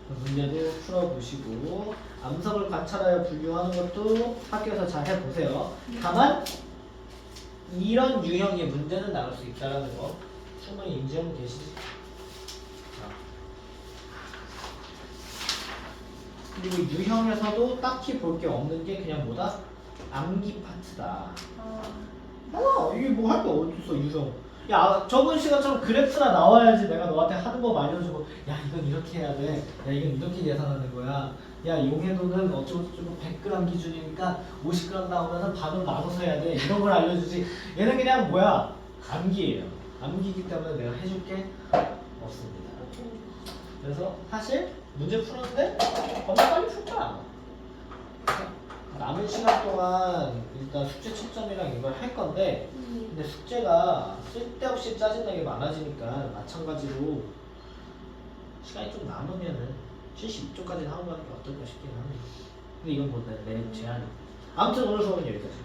문제도 풀어보시고 암석을 관찰하여 분류하는 것도 학교에서 잘 해보세요. 다만 이런 유형의 문제는 나올 수 있다는 거 충분히 인지하고 계시지? 그리고 유형에서도 딱히 볼 게 없는 게 그냥 뭐다? 암기 파트다. 이게 뭐 할 게 어딨어 유형. 야 저번 시간처럼 그래프나 나와야지 내가 너한테 하는 법 알려주고 야 이건 이렇게 해야 돼. 야 이건 이렇게 계산하는 거야. 야 용해도는 어쩌고저쩌고 100g 기준이니까 50g 나오면은 반으로 나눠서 해야 돼. 이런 걸 알려주지. 얘는 그냥 뭐야? 암기예요. 암기이기 때문에 내가 해줄 게 없습니다. 그래서 사실 문제 푸는데 겁나 빨리 풀 거야. 남은 시간 동안 일단 숙제 채점이랑 이걸 할 건데 근데 숙제가 쓸데없이 짜증나게 많아지니까 마찬가지로 시간이 좀 남으면은 72쪽까지 하는 거 하는 게 어떨까 싶긴 하네. 근데 이건 뭐 내 제안이. 아무튼 오늘 수업은 여기까지.